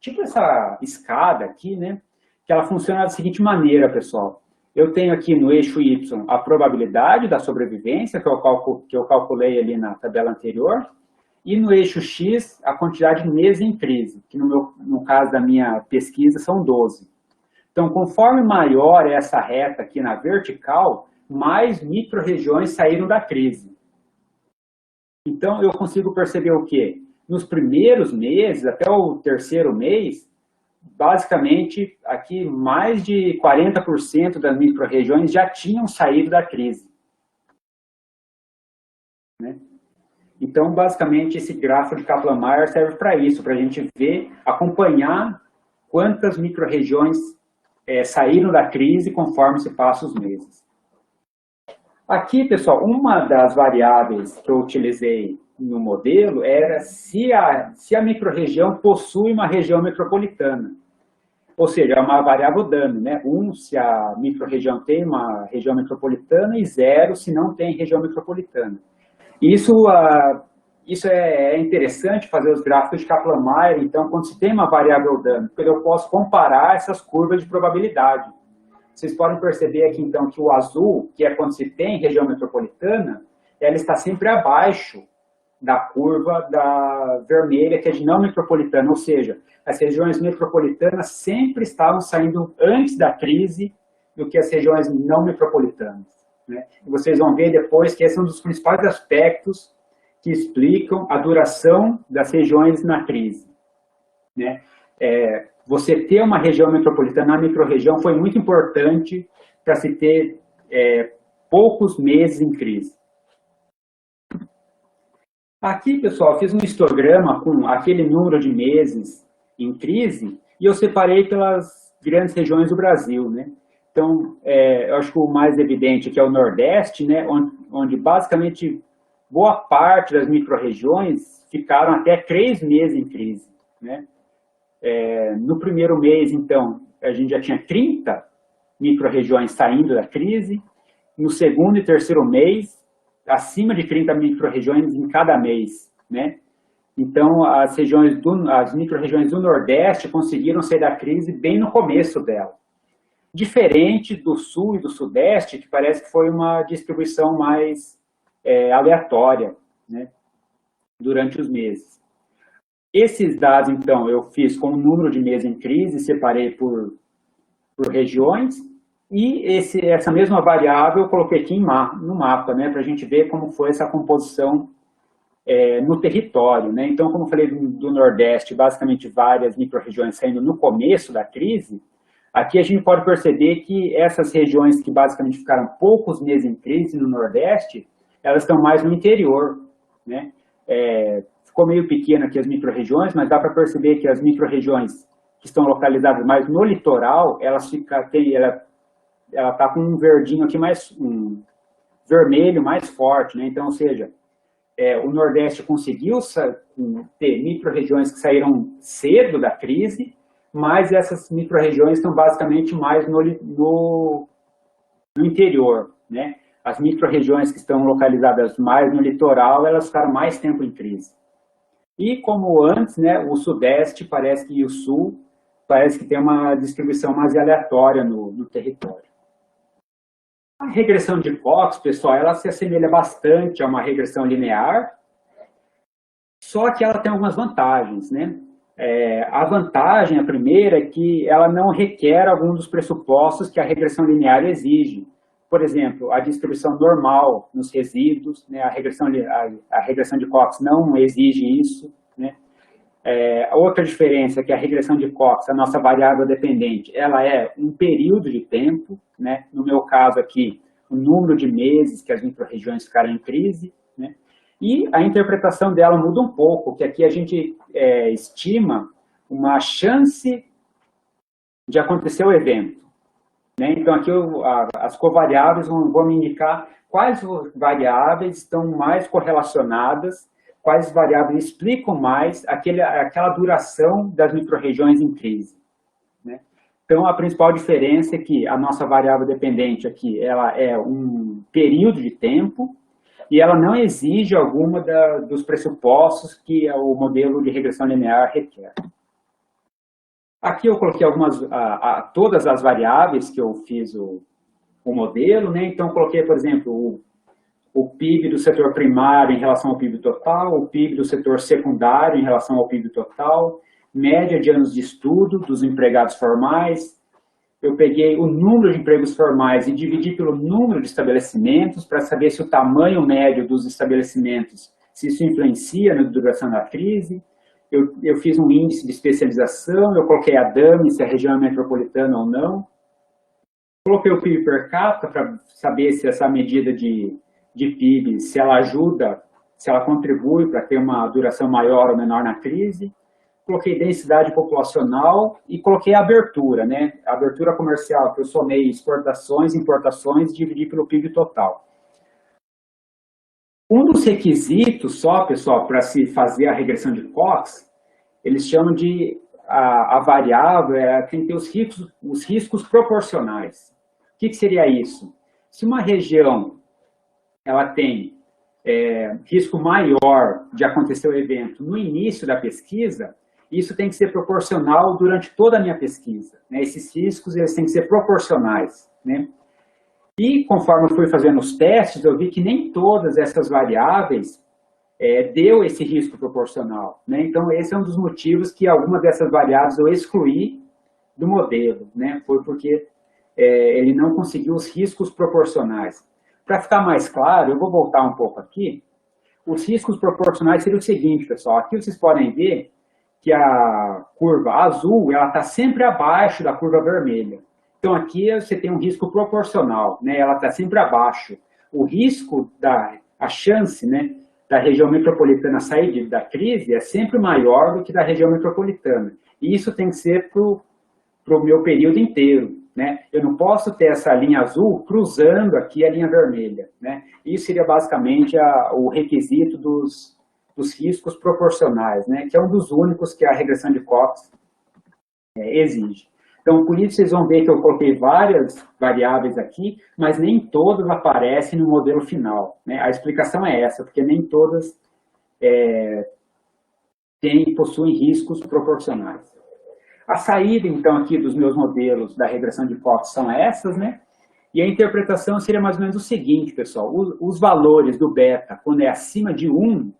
tipo essa escada aqui, né? Que ela funciona da seguinte maneira, pessoal. Eu tenho aqui no eixo Y a probabilidade da sobrevivência, que eu calculei ali na tabela anterior, e no eixo X a quantidade de meses em crise, que no caso da minha pesquisa são 12. Então, conforme maior é essa reta aqui na vertical, mais micro-regiões saíram da crise. Então, eu consigo perceber o quê? Nos primeiros meses, até o 3º mês, basicamente, aqui mais de 40% das micro-regiões já tinham saído da crise, né? Então, basicamente, esse gráfico de Kaplan-Meier serve para isso, para a gente ver, acompanhar quantas micro-regiões saíram da crise conforme se passa os meses. Aqui, pessoal, uma das variáveis que eu utilizei no modelo era se a micro-região possui uma região metropolitana. Ou seja, é uma variável dummy, né? 1, se a micro-região tem uma região metropolitana, e 0, se não tem região metropolitana. Isso é interessante fazer os gráficos de Kaplan-Meier, então, quando se tem uma variável dummy, porque eu posso comparar essas curvas de probabilidade. Vocês podem perceber aqui, então, que o azul, que é quando se tem região metropolitana, ela está sempre abaixo da curva da vermelha, que é de não metropolitana, ou seja, as regiões metropolitanas sempre estavam saindo antes da crise do que as regiões não metropolitanas, né? E vocês vão ver depois que esse é um dos principais aspectos que explicam a duração das regiões na crise, né? Você ter uma região metropolitana na microrregião foi muito importante para se ter poucos meses em crise. Aqui, pessoal, eu fiz um histograma com aquele número de meses em crise e eu separei pelas grandes regiões do Brasil, né? Então, eu acho que o mais evidente que é o Nordeste, né, onde basicamente boa parte das micro-regiões ficaram até 3 meses em crise, né? No primeiro mês, então, a gente já tinha 30 micro-regiões saindo da crise. No segundo e terceiro mês, acima de 30 micro-regiões em cada mês, né? Então, as micro-regiões do Nordeste conseguiram sair da crise bem no começo dela. Diferente do Sul e do Sudeste, que parece que foi uma distribuição mais aleatória, né, durante os meses. Esses dados, então, eu fiz com o número de meses em crise, separei por regiões, e essa mesma variável eu coloquei aqui no mapa, né, para a gente ver como foi essa composição no território, né? Então, como eu falei do Nordeste, basicamente várias micro-regiões saindo no começo da crise, aqui a gente pode perceber que essas regiões que basicamente ficaram poucos meses em crise no Nordeste, elas estão mais no interior, né? Ficou meio pequeno aqui as micro-regiões, mas dá para perceber que as micro-regiões que estão localizadas mais no litoral, ela está com um verdinho aqui um vermelho mais forte, né? Então, ou seja, o Nordeste conseguiu ter micro-regiões que saíram cedo da crise, mas essas micro-regiões estão basicamente mais no interior, né? As micro-regiões que estão localizadas mais no litoral, elas ficaram mais tempo em crise. E como antes, né, o Sudeste e o Sul parece que tem uma distribuição mais aleatória no território. A regressão de Cox, pessoal, ela se assemelha bastante a uma regressão linear, só que ela tem algumas vantagens, né? A vantagem, a primeira, é que ela não requer algum dos pressupostos que a regressão linear exige. Por exemplo, a distribuição normal nos resíduos, né? A regressão de Cox não exige isso, né? Outra diferença é que a regressão de Cox, a nossa variável dependente, ela é um período de tempo, né? No meu caso aqui, o número de meses que as micro-regiões ficaram em crise, né? E a interpretação dela muda um pouco, que aqui a gente estima uma chance de acontecer o evento, né? Então, aqui as covariáveis vão me indicar quais variáveis estão mais correlacionadas, quais variáveis explicam mais aquela duração das microrregiões em crise, né? Então, a principal diferença é que a nossa variável dependente aqui, ela é um período de tempo e ela não exige alguma dos pressupostos que o modelo de regressão linear requer. Aqui eu coloquei todas as variáveis que eu fiz o modelo, né? Então, eu coloquei, por exemplo, o PIB do setor primário em relação ao PIB total, o PIB do setor secundário em relação ao PIB total, média de anos de estudo dos empregados formais. Eu peguei o número de empregos formais e dividi pelo número de estabelecimentos para saber se o tamanho médio dos estabelecimentos, se isso influencia na duração da crise. Eu fiz um índice de especialização, eu coloquei a DAME, se a região é metropolitana ou não. Coloquei o PIB per capita para saber se essa medida de PIB, se ela ajuda, se ela contribui para ter uma duração maior ou menor na crise. Coloquei densidade populacional e coloquei a abertura, né? A abertura comercial, que eu somei exportações, importações, dividi pelo PIB total. Um dos requisitos só, pessoal, para se fazer a regressão de Cox, eles chamam de a variável, tem que ter os riscos proporcionais. O que seria isso? Se uma região ela tem risco maior de acontecer o evento no início da pesquisa, isso tem que ser proporcional durante toda a minha pesquisa, né? Esses riscos eles têm que ser proporcionais, né? E conforme eu fui fazendo os testes, eu vi que nem todas essas variáveis deu esse risco proporcional, né? Então, esse é um dos motivos que algumas dessas variáveis eu excluí do modelo, né? Foi porque ele não conseguiu os riscos proporcionais. Para ficar mais claro, eu vou voltar um pouco aqui. Os riscos proporcionais seriam o seguinte, pessoal. Aqui vocês podem ver que a curva azul ela está sempre abaixo da curva vermelha. Então, aqui você tem um risco proporcional, né? Ela está sempre abaixo. O risco, a chance, né, da região metropolitana sair da crise é sempre maior do que da região metropolitana. E isso tem que ser para o meu período inteiro, né? Eu não posso ter essa linha azul cruzando aqui a linha vermelha, né? Isso seria basicamente o requisito dos riscos proporcionais, né? Que é um dos únicos que a regressão de Cox exige. Então, por isso vocês vão ver que eu coloquei várias variáveis aqui, mas nem todas aparecem no modelo final, né? A explicação é essa, porque nem todas possuem riscos proporcionais. A saída, então, aqui dos meus modelos da regressão de Cox são essas, né? E a interpretação seria mais ou menos o seguinte, pessoal. Os valores do beta, quando é acima de 1,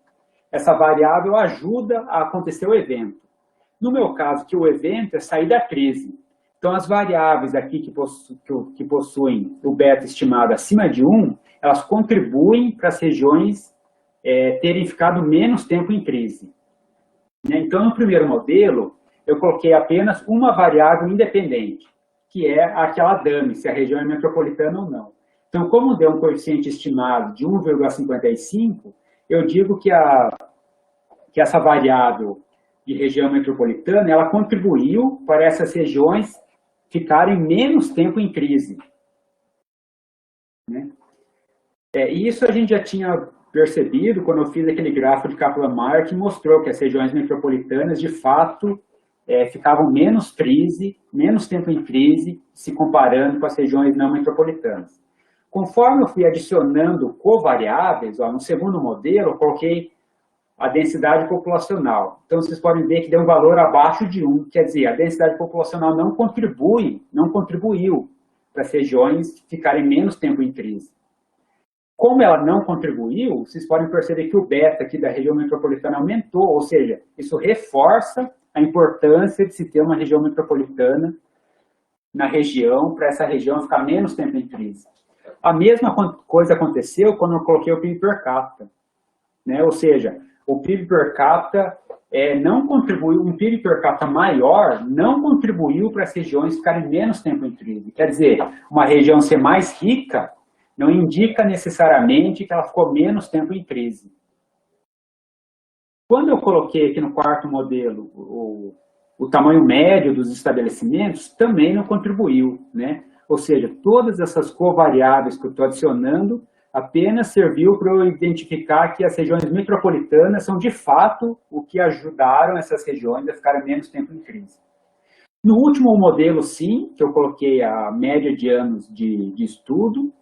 essa variável ajuda a acontecer o evento. No meu caso, que o evento é sair da crise. Então, as variáveis aqui que possuem o beta estimado acima de 1, elas contribuem para as regiões terem ficado menos tempo em crise. Então, no primeiro modelo, eu coloquei apenas uma variável independente, que é aquela DAME, se a região é metropolitana ou não. Então, como deu um coeficiente estimado de 1,55, eu digo que essa variável de região metropolitana, ela contribuiu para essas regiões ficarem menos tempo em crise, né? E isso a gente já tinha percebido quando eu fiz aquele gráfico de Kaplan-Meier que mostrou que as regiões metropolitanas, de fato, ficavam menos tempo em crise, se comparando com as regiões não metropolitanas. Conforme eu fui adicionando covariáveis, no segundo modelo, eu coloquei a densidade populacional. Então, vocês podem ver que deu um valor abaixo de 1, quer dizer, a densidade populacional não contribuiu para as regiões ficarem menos tempo em crise. Como ela não contribuiu, vocês podem perceber que o beta aqui da região metropolitana aumentou, ou seja, isso reforça a importância de se ter uma região metropolitana na região, para essa região ficar menos tempo em crise. A mesma coisa aconteceu quando eu coloquei o PIB per capita, né? Ou seja, o PIB per capita não contribuiu, um PIB per capita maior não contribuiu para as regiões ficarem menos tempo em crise. Quer dizer, uma região ser mais rica não indica necessariamente que ela ficou menos tempo em crise. Quando eu coloquei aqui no quarto modelo o tamanho médio dos estabelecimentos, também não contribuiu, né? Ou seja, todas essas covariáveis que eu estou adicionando apenas serviu para eu identificar que as regiões metropolitanas são, de fato, o que ajudaram essas regiões a ficarem menos tempo em crise. No último modelo, sim, que eu coloquei a média de anos de estudo,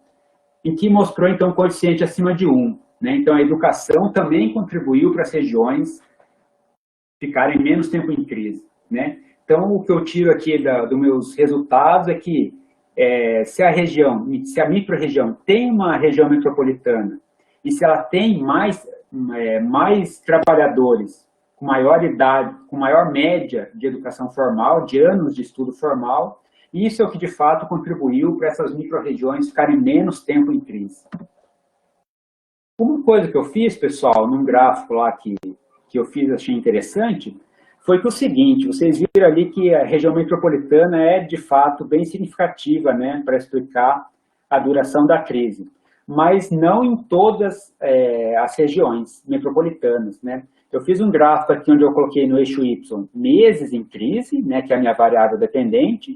em que mostrou, então, um coeficiente acima de 1. Né? Então, a educação também contribuiu para as regiões ficarem menos tempo em crise. Né? Então, o que eu tiro aqui dos meus resultados é que se a micro-região tem uma região metropolitana e se ela tem mais trabalhadores com maior idade, com maior média de educação formal, de anos de estudo formal, isso é o que de fato contribuiu para essas micro-regiões ficarem menos tempo em crise. Uma coisa que eu fiz, pessoal, num gráfico lá que eu fiz, achei interessante, foi que o seguinte, vocês viram ali que a região metropolitana é, de fato, bem significativa, né, para explicar a duração da crise, mas não em todas as regiões metropolitanas, né. Eu fiz um gráfico aqui onde eu coloquei no eixo Y meses em crise, né, que é a minha variável dependente,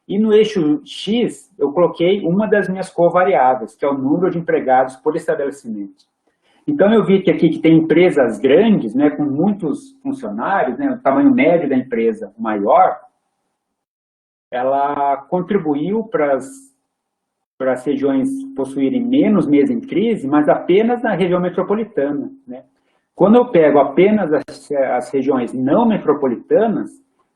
e no eixo X eu coloquei uma das minhas covariáveis, que é o número de empregados por estabelecimento. Então, eu vi que aqui que tem empresas grandes, né, com muitos funcionários, né, o tamanho médio da empresa maior, ela contribuiu para as regiões possuírem menos meses em crise, mas apenas na região metropolitana. Né? Quando eu pego apenas as regiões não metropolitanas,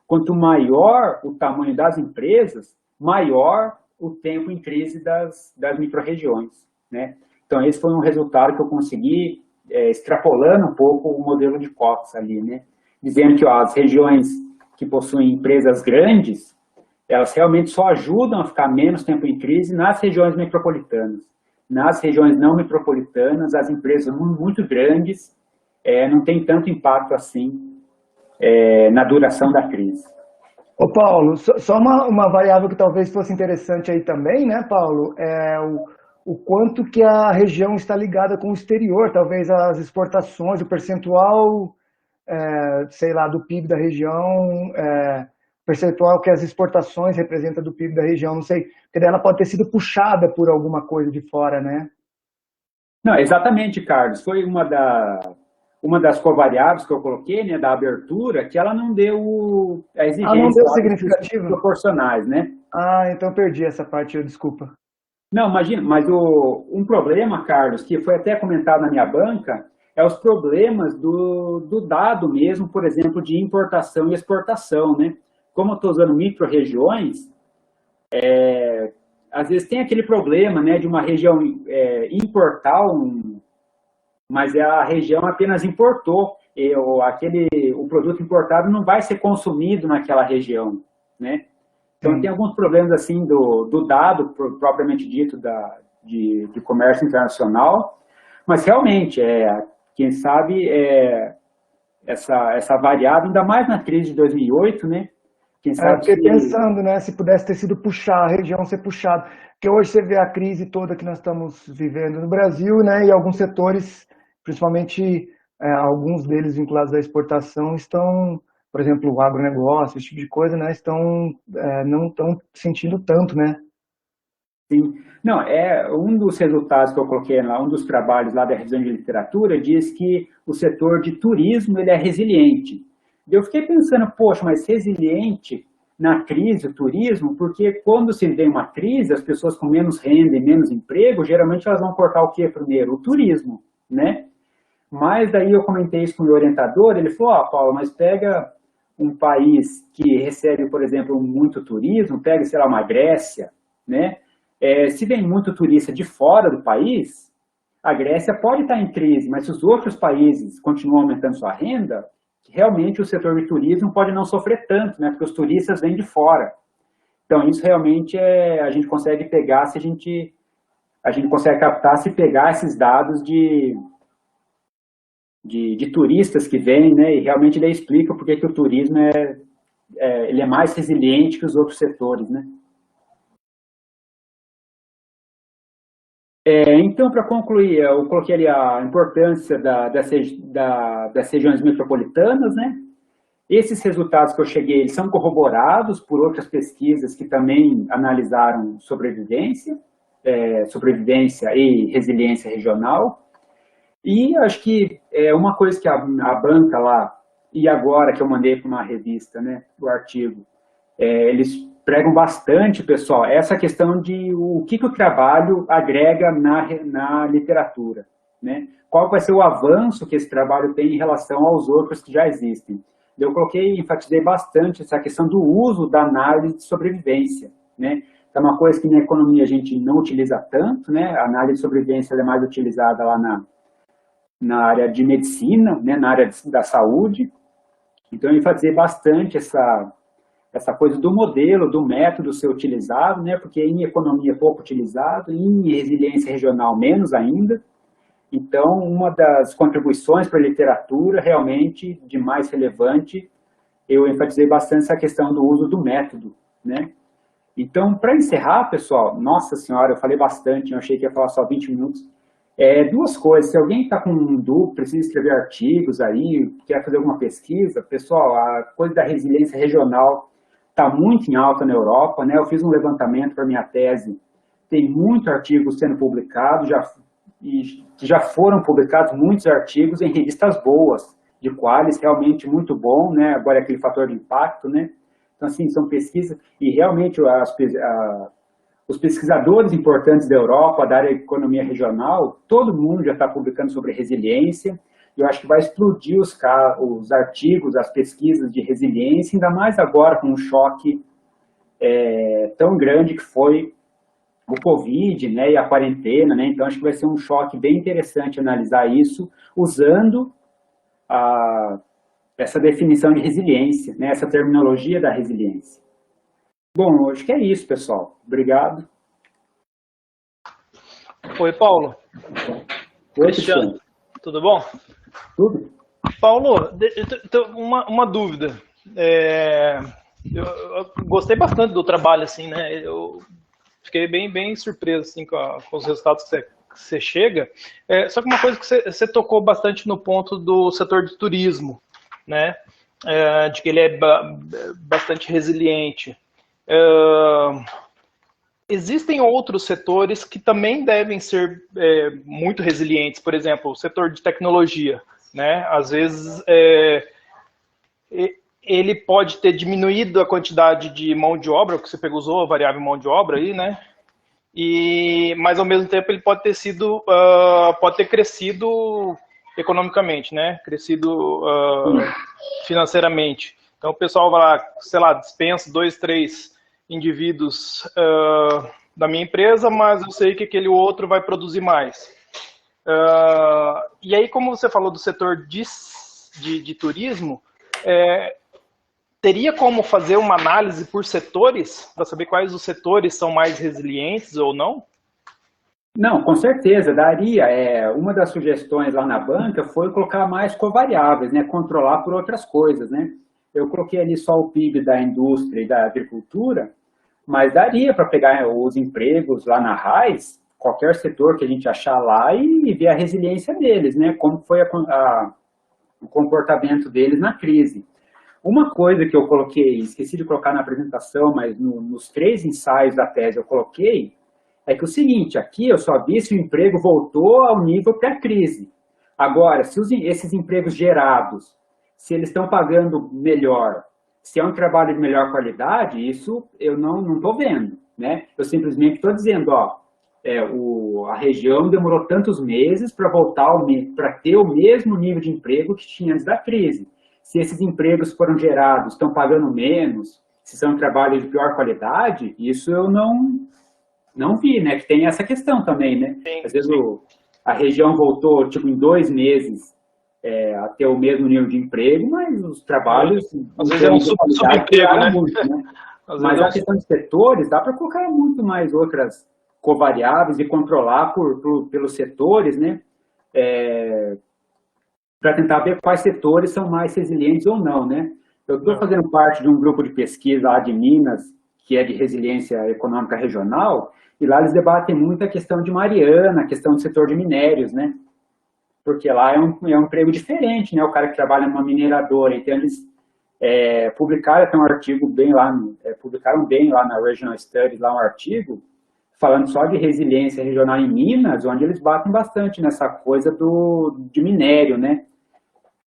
quanto maior o tamanho das empresas, maior o tempo em crise das micro-regiões. Né? Então, esse foi um resultado que eu consegui, extrapolando um pouco o modelo de Cox ali, né? Dizendo que as regiões que possuem empresas grandes, elas realmente só ajudam a ficar menos tempo em crise nas regiões metropolitanas. Nas regiões não metropolitanas, as empresas muito grandes não têm tanto impacto assim na duração da crise. Ô Paulo, só uma variável que talvez fosse interessante aí também, né, Paulo, é o quanto que a região está ligada com o exterior, talvez as exportações, o percentual, sei lá, do PIB da região, percentual que as exportações representam do PIB da região, não sei, porque ela pode ter sido puxada por alguma coisa de fora, né? Não, exatamente, Carlos, foi uma das covariáveis que eu coloquei, né, da abertura, que ela não deu a exigência não deu significativa? proporcionais, né? Então perdi essa parte, desculpa. Não, imagina, mas um problema, Carlos, que foi até comentado na minha banca, é os problemas do dado mesmo, por exemplo, de importação e exportação, né? Como eu estou usando micro-regiões, às vezes tem aquele problema, né, de uma região importar, mas a região apenas importou, o produto importado não vai ser consumido naquela região, né? Então, tem alguns problemas assim do dado, propriamente dito, de comércio internacional, mas realmente, quem sabe, essa variável, ainda mais na crise de 2008, né? Quem sabe fiquei pensando, né, se pudesse ter sido a região ser puxada, porque hoje você vê a crise toda que nós estamos vivendo no Brasil, né, e alguns setores, principalmente alguns deles vinculados à exportação, estão, por exemplo, o agronegócio, esse tipo de coisa, né, não estão sentindo tanto, né? Sim. Não, um dos resultados que eu coloquei lá, um dos trabalhos lá da revisão de literatura, diz que o setor de turismo ele é resiliente. Eu fiquei pensando, poxa, mas resiliente na crise, o turismo, porque quando se vem uma crise, as pessoas com menos renda e menos emprego, geralmente elas vão cortar o quê primeiro? O turismo, né? Mas daí eu comentei isso com o meu orientador, ele falou, Paulo, mas pega um país que recebe, por exemplo, muito turismo, pega, sei lá, uma Grécia, né? Se vem muito turista de fora do país, a Grécia pode estar em crise, mas se os outros países continuam aumentando sua renda, realmente o setor de turismo pode não sofrer tanto, né? Porque os turistas vêm de fora. Então, isso realmente a gente consegue pegar se a gente consegue captar se pegar esses dados de turistas que vêm, né? E realmente daí explica por que o turismo ele é mais resiliente que os outros setores, né? Então, para concluir, eu coloquei ali a importância das regiões metropolitanas, né? Esses resultados que eu cheguei, eles são corroborados por outras pesquisas que também analisaram sobrevivência e resiliência regional. E acho que uma coisa que a banca lá, e agora que eu mandei para uma revista, né, o artigo, eles pregam bastante, pessoal, essa questão de o que o trabalho agrega na literatura, né? Qual vai ser o avanço que esse trabalho tem em relação aos outros que já existem. Eu enfatizei bastante essa questão do uso da análise de sobrevivência, né? É uma coisa que na economia a gente não utiliza tanto, né? A análise de sobrevivência é mais utilizada lá na área de medicina, né? Na área da saúde. Então eu enfatizei bastante essa coisa do modelo, do método ser utilizado, né? Porque em economia é pouco utilizado, em resiliência regional menos ainda. Então, uma das contribuições para a literatura, realmente, de mais relevante, eu enfatizei bastante essa questão do uso do método, né? Então, para encerrar, pessoal, nossa senhora, eu falei bastante, eu achei que ia falar só 20 minutos. Duas coisas, se alguém está com dúvida, precisa escrever artigos aí, quer fazer alguma pesquisa, pessoal, a coisa da resiliência regional está muito em alta na Europa, né? Eu fiz um levantamento para minha tese, tem muitos artigos sendo publicados, já foram publicados muitos artigos em revistas boas, de qualis, realmente muito bom, né? Agora é aquele fator de impacto, né? Então, assim, são pesquisas, e realmente os pesquisadores importantes da Europa, da área de economia regional, todo mundo já está publicando sobre resiliência, e eu acho que vai explodir os artigos, as pesquisas de resiliência, ainda mais agora com um choque tão grande que foi o Covid, né, e a quarentena, né? Então acho que vai ser um choque bem interessante analisar isso usando essa definição de resiliência, né, essa terminologia da resiliência. Bom, acho que é isso, pessoal. Obrigado. Oi, Paulo. Oi, Cristiano. Tudo bom? Tudo. Paulo, uma dúvida. Eu gostei bastante do trabalho, assim, né? Eu fiquei bem surpreso assim, com os resultados que você chega. Só que uma coisa que você tocou bastante no ponto do setor de turismo, né? De que ele é bastante resiliente. Existem outros setores que também devem ser muito resilientes, por exemplo, o setor de tecnologia, né? Às vezes ele pode ter diminuído a quantidade de mão de obra, que você usou a variável mão de obra aí, né? Mas ao mesmo tempo ele pode ter crescido economicamente, né? Crescido financeiramente. Então o pessoal vai lá, sei lá, dispensa 2, 3 indivíduos da minha empresa, mas eu sei que aquele outro vai produzir mais. E aí, como você falou do setor de turismo, teria como fazer uma análise por setores, para saber quais os setores são mais resilientes ou não? Não, com certeza, daria. Uma das sugestões lá na banca foi colocar mais covariáveis, né? Controlar por outras coisas, né? Eu coloquei ali só o PIB da indústria e da agricultura, mas daria para pegar os empregos lá na RAIS, qualquer setor que a gente achar lá e ver a resiliência deles, né? Como foi o comportamento deles na crise. Uma coisa que eu coloquei, esqueci de colocar na apresentação, mas nos 3 ensaios da tese eu coloquei, é que o seguinte, aqui eu só vi se o emprego voltou ao nível pré-crise. Agora, se esses empregos gerados, se eles estão pagando melhor, se é um trabalho de melhor qualidade, isso eu não estou vendo, né? Eu simplesmente estou dizendo, a região demorou tantos meses para para ter o mesmo nível de emprego que tinha antes da crise. Se esses empregos foram gerados, estão pagando menos, se são trabalhos de pior qualidade, isso eu não vi, né? Que tem essa questão também, né? Sim, às vezes a região voltou, tipo, em 2 meses a ter o mesmo nível de emprego, mas os trabalhos... Às vezes é um subemprego, né? Muito, né? Mas a questão de setores, dá para colocar muito mais outras covariáveis e controlar pelos setores, né? Para tentar ver quais setores são mais resilientes ou não, né? Eu estou fazendo parte de um grupo de pesquisa lá de Minas, que é de resiliência econômica regional, e lá eles debatem muito a questão de Mariana, a questão do setor de minérios, né? Porque lá é um emprego diferente, né? O cara que trabalha numa mineradora, então eles publicaram até um artigo bem lá, publicaram bem lá na Regional Studies, lá um artigo, falando só de resiliência regional em Minas, onde eles batem bastante nessa coisa de minério, né?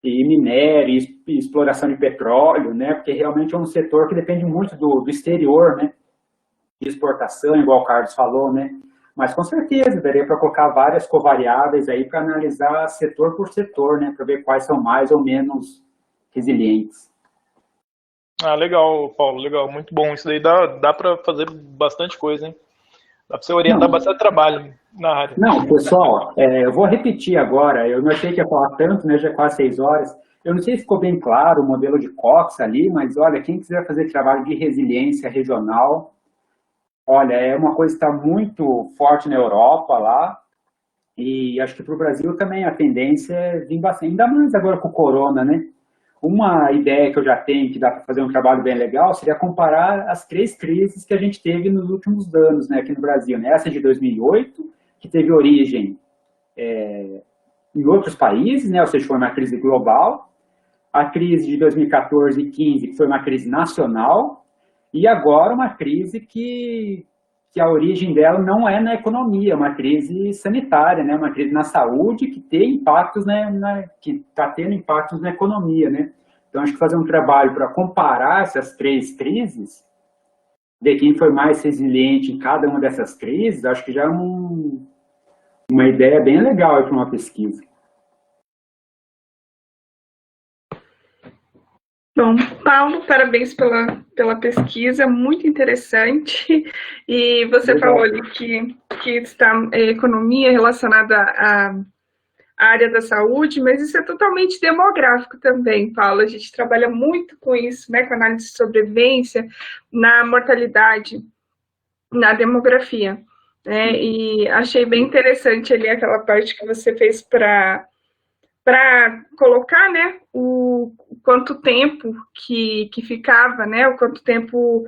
E minério, e exploração de petróleo, né? Porque realmente é um setor que depende muito do exterior, né? De exportação, igual o Carlos falou, né? Mas com certeza, daria para colocar várias covariáveis aí para analisar setor por setor, né? Para ver quais são mais ou menos resilientes. Ah, legal, Paulo, legal, muito bom. Isso daí dá para fazer bastante coisa, hein? Dá para você orientar bastante trabalho na área. Não, pessoal, eu vou repetir agora, eu não achei que ia falar tanto, né, já é quase 6 horas. Eu não sei se ficou bem claro o modelo de Cox ali, mas olha, quem quiser fazer trabalho de resiliência regional, olha, é uma coisa que está muito forte na Europa lá, e acho que para o Brasil também a tendência é vir bastante, ainda mais agora com o corona, né? Uma ideia que eu já tenho, que dá para fazer um trabalho bem legal, seria comparar as 3 crises que a gente teve nos últimos anos, né, aqui no Brasil. Né? Essa de 2008, que teve origem em outros países, né, ou seja, foi uma crise global. A crise de 2014 e 15, que foi uma crise nacional. E agora uma crise que a origem dela não é na economia, é uma crise sanitária, né? Uma crise na saúde que tem impactos, que está tendo impactos na economia, né? Então, acho que fazer um trabalho para comparar essas 3 crises, ver quem foi mais resiliente em cada uma dessas crises, acho que já é uma ideia bem legal para uma pesquisa. Bom, Paulo, parabéns pela pesquisa, muito interessante. E você falou ali que está economia relacionada à área da saúde, mas isso é totalmente demográfico também, Paulo. A gente trabalha muito com isso, né, com análise de sobrevivência, na mortalidade, na demografia. Né? E achei bem interessante ali aquela parte que você fez para colocar, né, o quanto tempo que ficava, né, o quanto tempo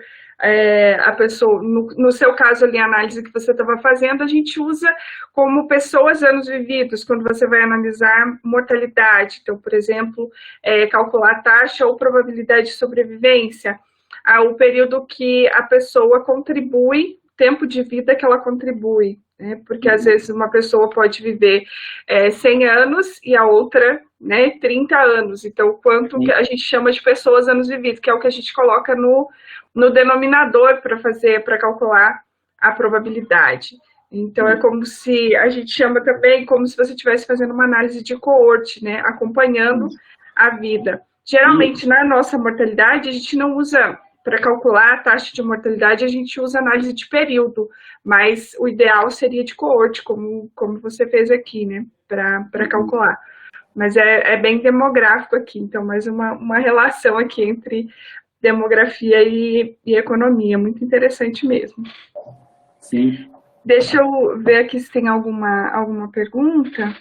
a pessoa, no seu caso ali, a análise que você estava fazendo, a gente usa como pessoas anos vividos, quando você vai analisar mortalidade. Então, por exemplo, calcular a taxa ou probabilidade de sobrevivência, o período que a pessoa contribui, tempo de vida que ela contribui, né? Porque às vezes uma pessoa pode viver 100 anos e a outra, né, 30 anos. Então, quanto que a gente chama de pessoas anos vividos, que é o que a gente coloca no denominador para calcular a probabilidade. Então, é como se, a gente chama também como se você estivesse fazendo uma análise de coorte, né, acompanhando a vida. Geralmente, na nossa mortalidade, a gente não usa, para calcular a taxa de mortalidade, a gente usa análise de período, mas o ideal seria de coorte, como você fez aqui, né, para calcular. Mas é bem demográfico aqui, então, mais uma relação aqui entre demografia e economia, muito interessante mesmo. Sim. Deixa eu ver aqui se tem alguma pergunta.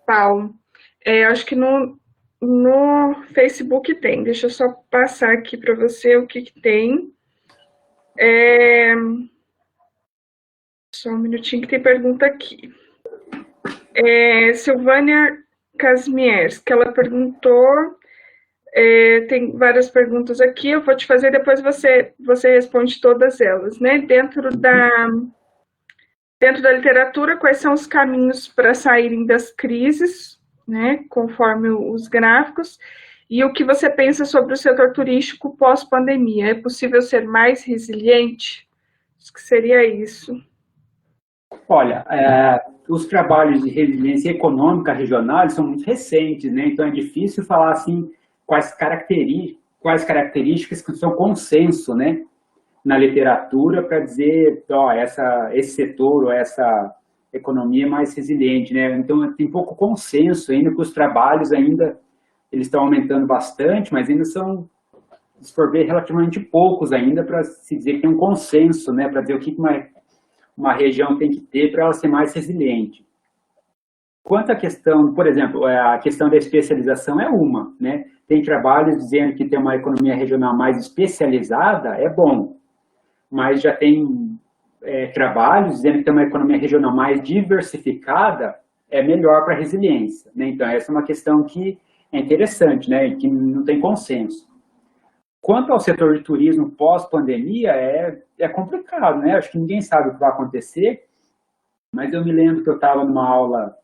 Paulo, acho que no Facebook tem. Deixa eu só passar aqui para você o que tem. Só um minutinho que tem pergunta aqui. Silvânia Casmiers, que ela perguntou, tem várias perguntas aqui, eu vou te fazer, depois você responde todas elas, né? Dentro da literatura, quais são os caminhos para saírem das crises, né, conforme os gráficos, e o que você pensa sobre o setor turístico pós-pandemia? É possível ser mais resiliente? Acho que seria isso. Olha, os trabalhos de resiliência econômica regional são muito recentes, né? Então é difícil falar assim quais características que são consenso, né, na literatura para dizer, esse setor ou essa economia é mais resiliente, né? Então tem pouco consenso ainda, que os trabalhos ainda eles estão aumentando bastante, mas ainda são, se for ver, relativamente poucos ainda para se dizer que tem um consenso, né, para dizer o que uma região tem que ter para ela ser mais resiliente. Quanto à questão, por exemplo, a questão da especialização é uma, né? Tem trabalhos dizendo que ter uma economia regional mais especializada é bom, mas já tem trabalhos dizendo que ter uma economia regional mais diversificada é melhor para a resiliência, né? Então, essa é uma questão que é interessante, né, e que não tem consenso. Quanto ao setor de turismo pós-pandemia, é complicado, né? Acho que ninguém sabe o que vai acontecer, mas eu me lembro que eu estava numa aula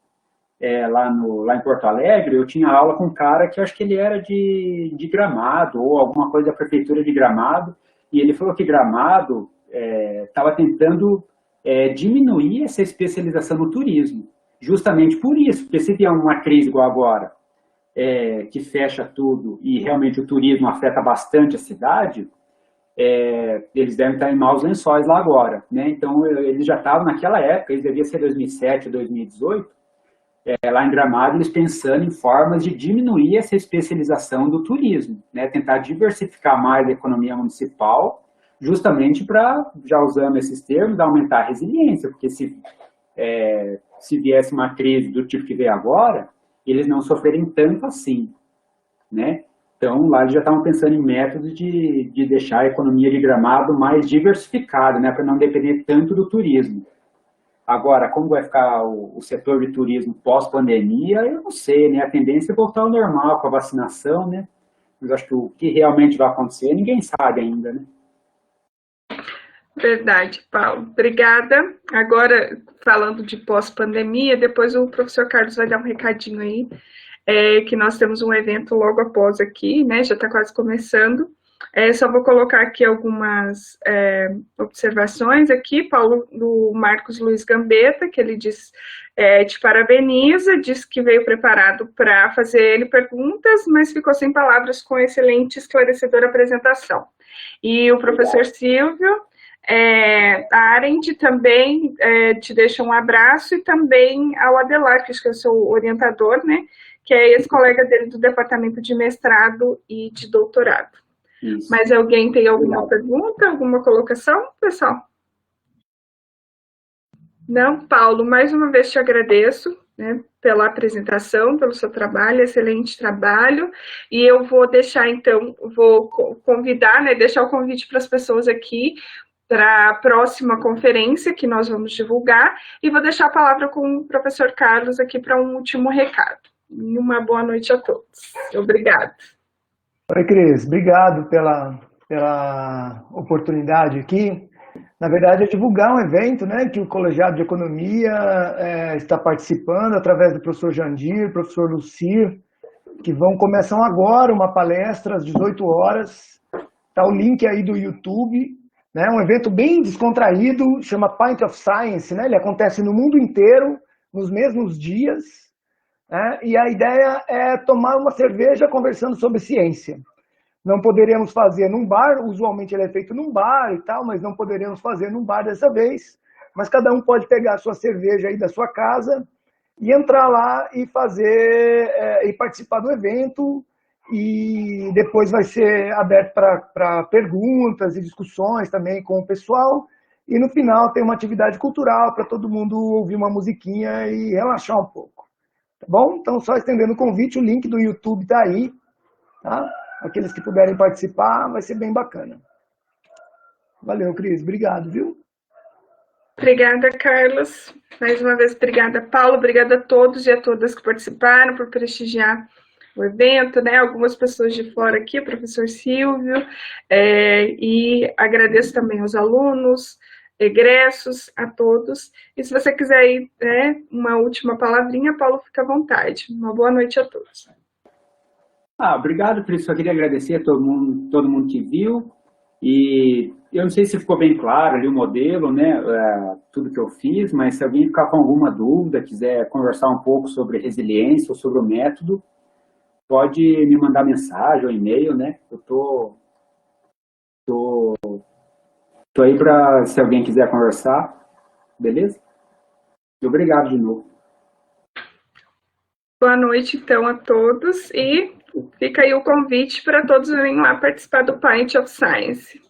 lá em Porto Alegre, eu tinha aula com um cara que eu acho que ele era de Gramado, ou alguma coisa da prefeitura de Gramado, e ele falou que Gramado estava tentando diminuir essa especialização no turismo, justamente por isso, porque se vier uma crise igual agora, que fecha tudo e realmente o turismo afeta bastante a cidade, eles devem estar em maus lençóis lá agora, né? Então, eles já estavam naquela época, eles deviam ser 2007, 2018, lá em Gramado, eles pensando em formas de diminuir essa especialização do turismo, né? Tentar diversificar mais a economia municipal, justamente para, já usando esses termos, aumentar a resiliência, porque se viesse uma crise do tipo que veio agora, eles não sofrerem tanto assim, né? Então, lá eles já estavam pensando em métodos de deixar a economia de Gramado mais diversificada, né? Para não depender tanto do turismo. Agora, como vai ficar o setor de turismo pós-pandemia, eu não sei, né? A tendência é voltar ao normal com a vacinação, né? Mas acho que o que realmente vai acontecer, ninguém sabe ainda, né? Verdade, Paulo. Obrigada. Agora, falando de pós-pandemia, depois o professor Carlos vai dar um recadinho aí, que nós temos um evento logo após aqui, né? Já está quase começando. Só vou colocar aqui algumas observações aqui, Paulo, do Marcos Luiz Gambetta, que ele diz, te parabeniza, diz que veio preparado para fazer ele perguntas, mas ficou sem palavras com excelente e esclarecedora apresentação. E o professor Silvio a Arendt também te deixa um abraço, e também ao Adelar, que é o seu orientador, né, que é ex-colega dele do departamento de mestrado e de doutorado. Isso. Mas alguém tem alguma pergunta, alguma colocação, pessoal? Não? Paulo, mais uma vez te agradeço, né, pela apresentação, pelo seu trabalho, excelente trabalho, e eu vou deixar, então, vou convidar, né, deixar o convite para as pessoas aqui, para a próxima conferência que nós vamos divulgar, e vou deixar a palavra com o professor Carlos aqui para um último recado. E uma boa noite a todos. Obrigada. Oi, Cris. Obrigado pela oportunidade aqui. Na verdade, é divulgar um evento, né, que o Colegiado de Economia está participando através do professor Jandir, professor Lucir, que começam agora uma palestra às 18 horas. Está o link aí do YouTube. É um evento bem descontraído, chama Pint of Science, né? Ele acontece no mundo inteiro, nos mesmos dias, né? E a ideia é tomar uma cerveja conversando sobre ciência. Não poderemos fazer num bar, usualmente ele é feito num bar e tal, mas não poderemos fazer num bar dessa vez, mas cada um pode pegar a sua cerveja aí da sua casa e entrar lá e e participar do evento, e depois vai ser aberto para perguntas e discussões também com o pessoal, e no final tem uma atividade cultural para todo mundo ouvir uma musiquinha e relaxar um pouco. Tá bom? Então, só estendendo o convite, o link do YouTube está aí, tá? Aqueles que puderem participar, vai ser bem bacana. Valeu, Cris. Obrigado, viu? Obrigada, Carlos. Mais uma vez, obrigada, Paulo. Obrigada a todos e a todas que participaram por prestigiar o evento, né? Algumas pessoas de fora aqui, o professor Silvio, e agradeço também aos alunos, egressos, a todos. E se você quiser ir, uma última palavrinha, Paulo, fica à vontade. Uma boa noite a todos. Obrigado, Cris. Só queria agradecer a todo mundo que viu. E eu não sei se ficou bem claro ali o modelo, né, tudo que eu fiz, mas se alguém ficar com alguma dúvida, quiser conversar um pouco sobre resiliência ou sobre o método, pode me mandar mensagem ou e-mail, né? Eu tô aí para, se alguém quiser conversar, beleza? E obrigado de novo. Boa noite, então, a todos, e fica aí o convite para todos virem lá participar do Pint of Science.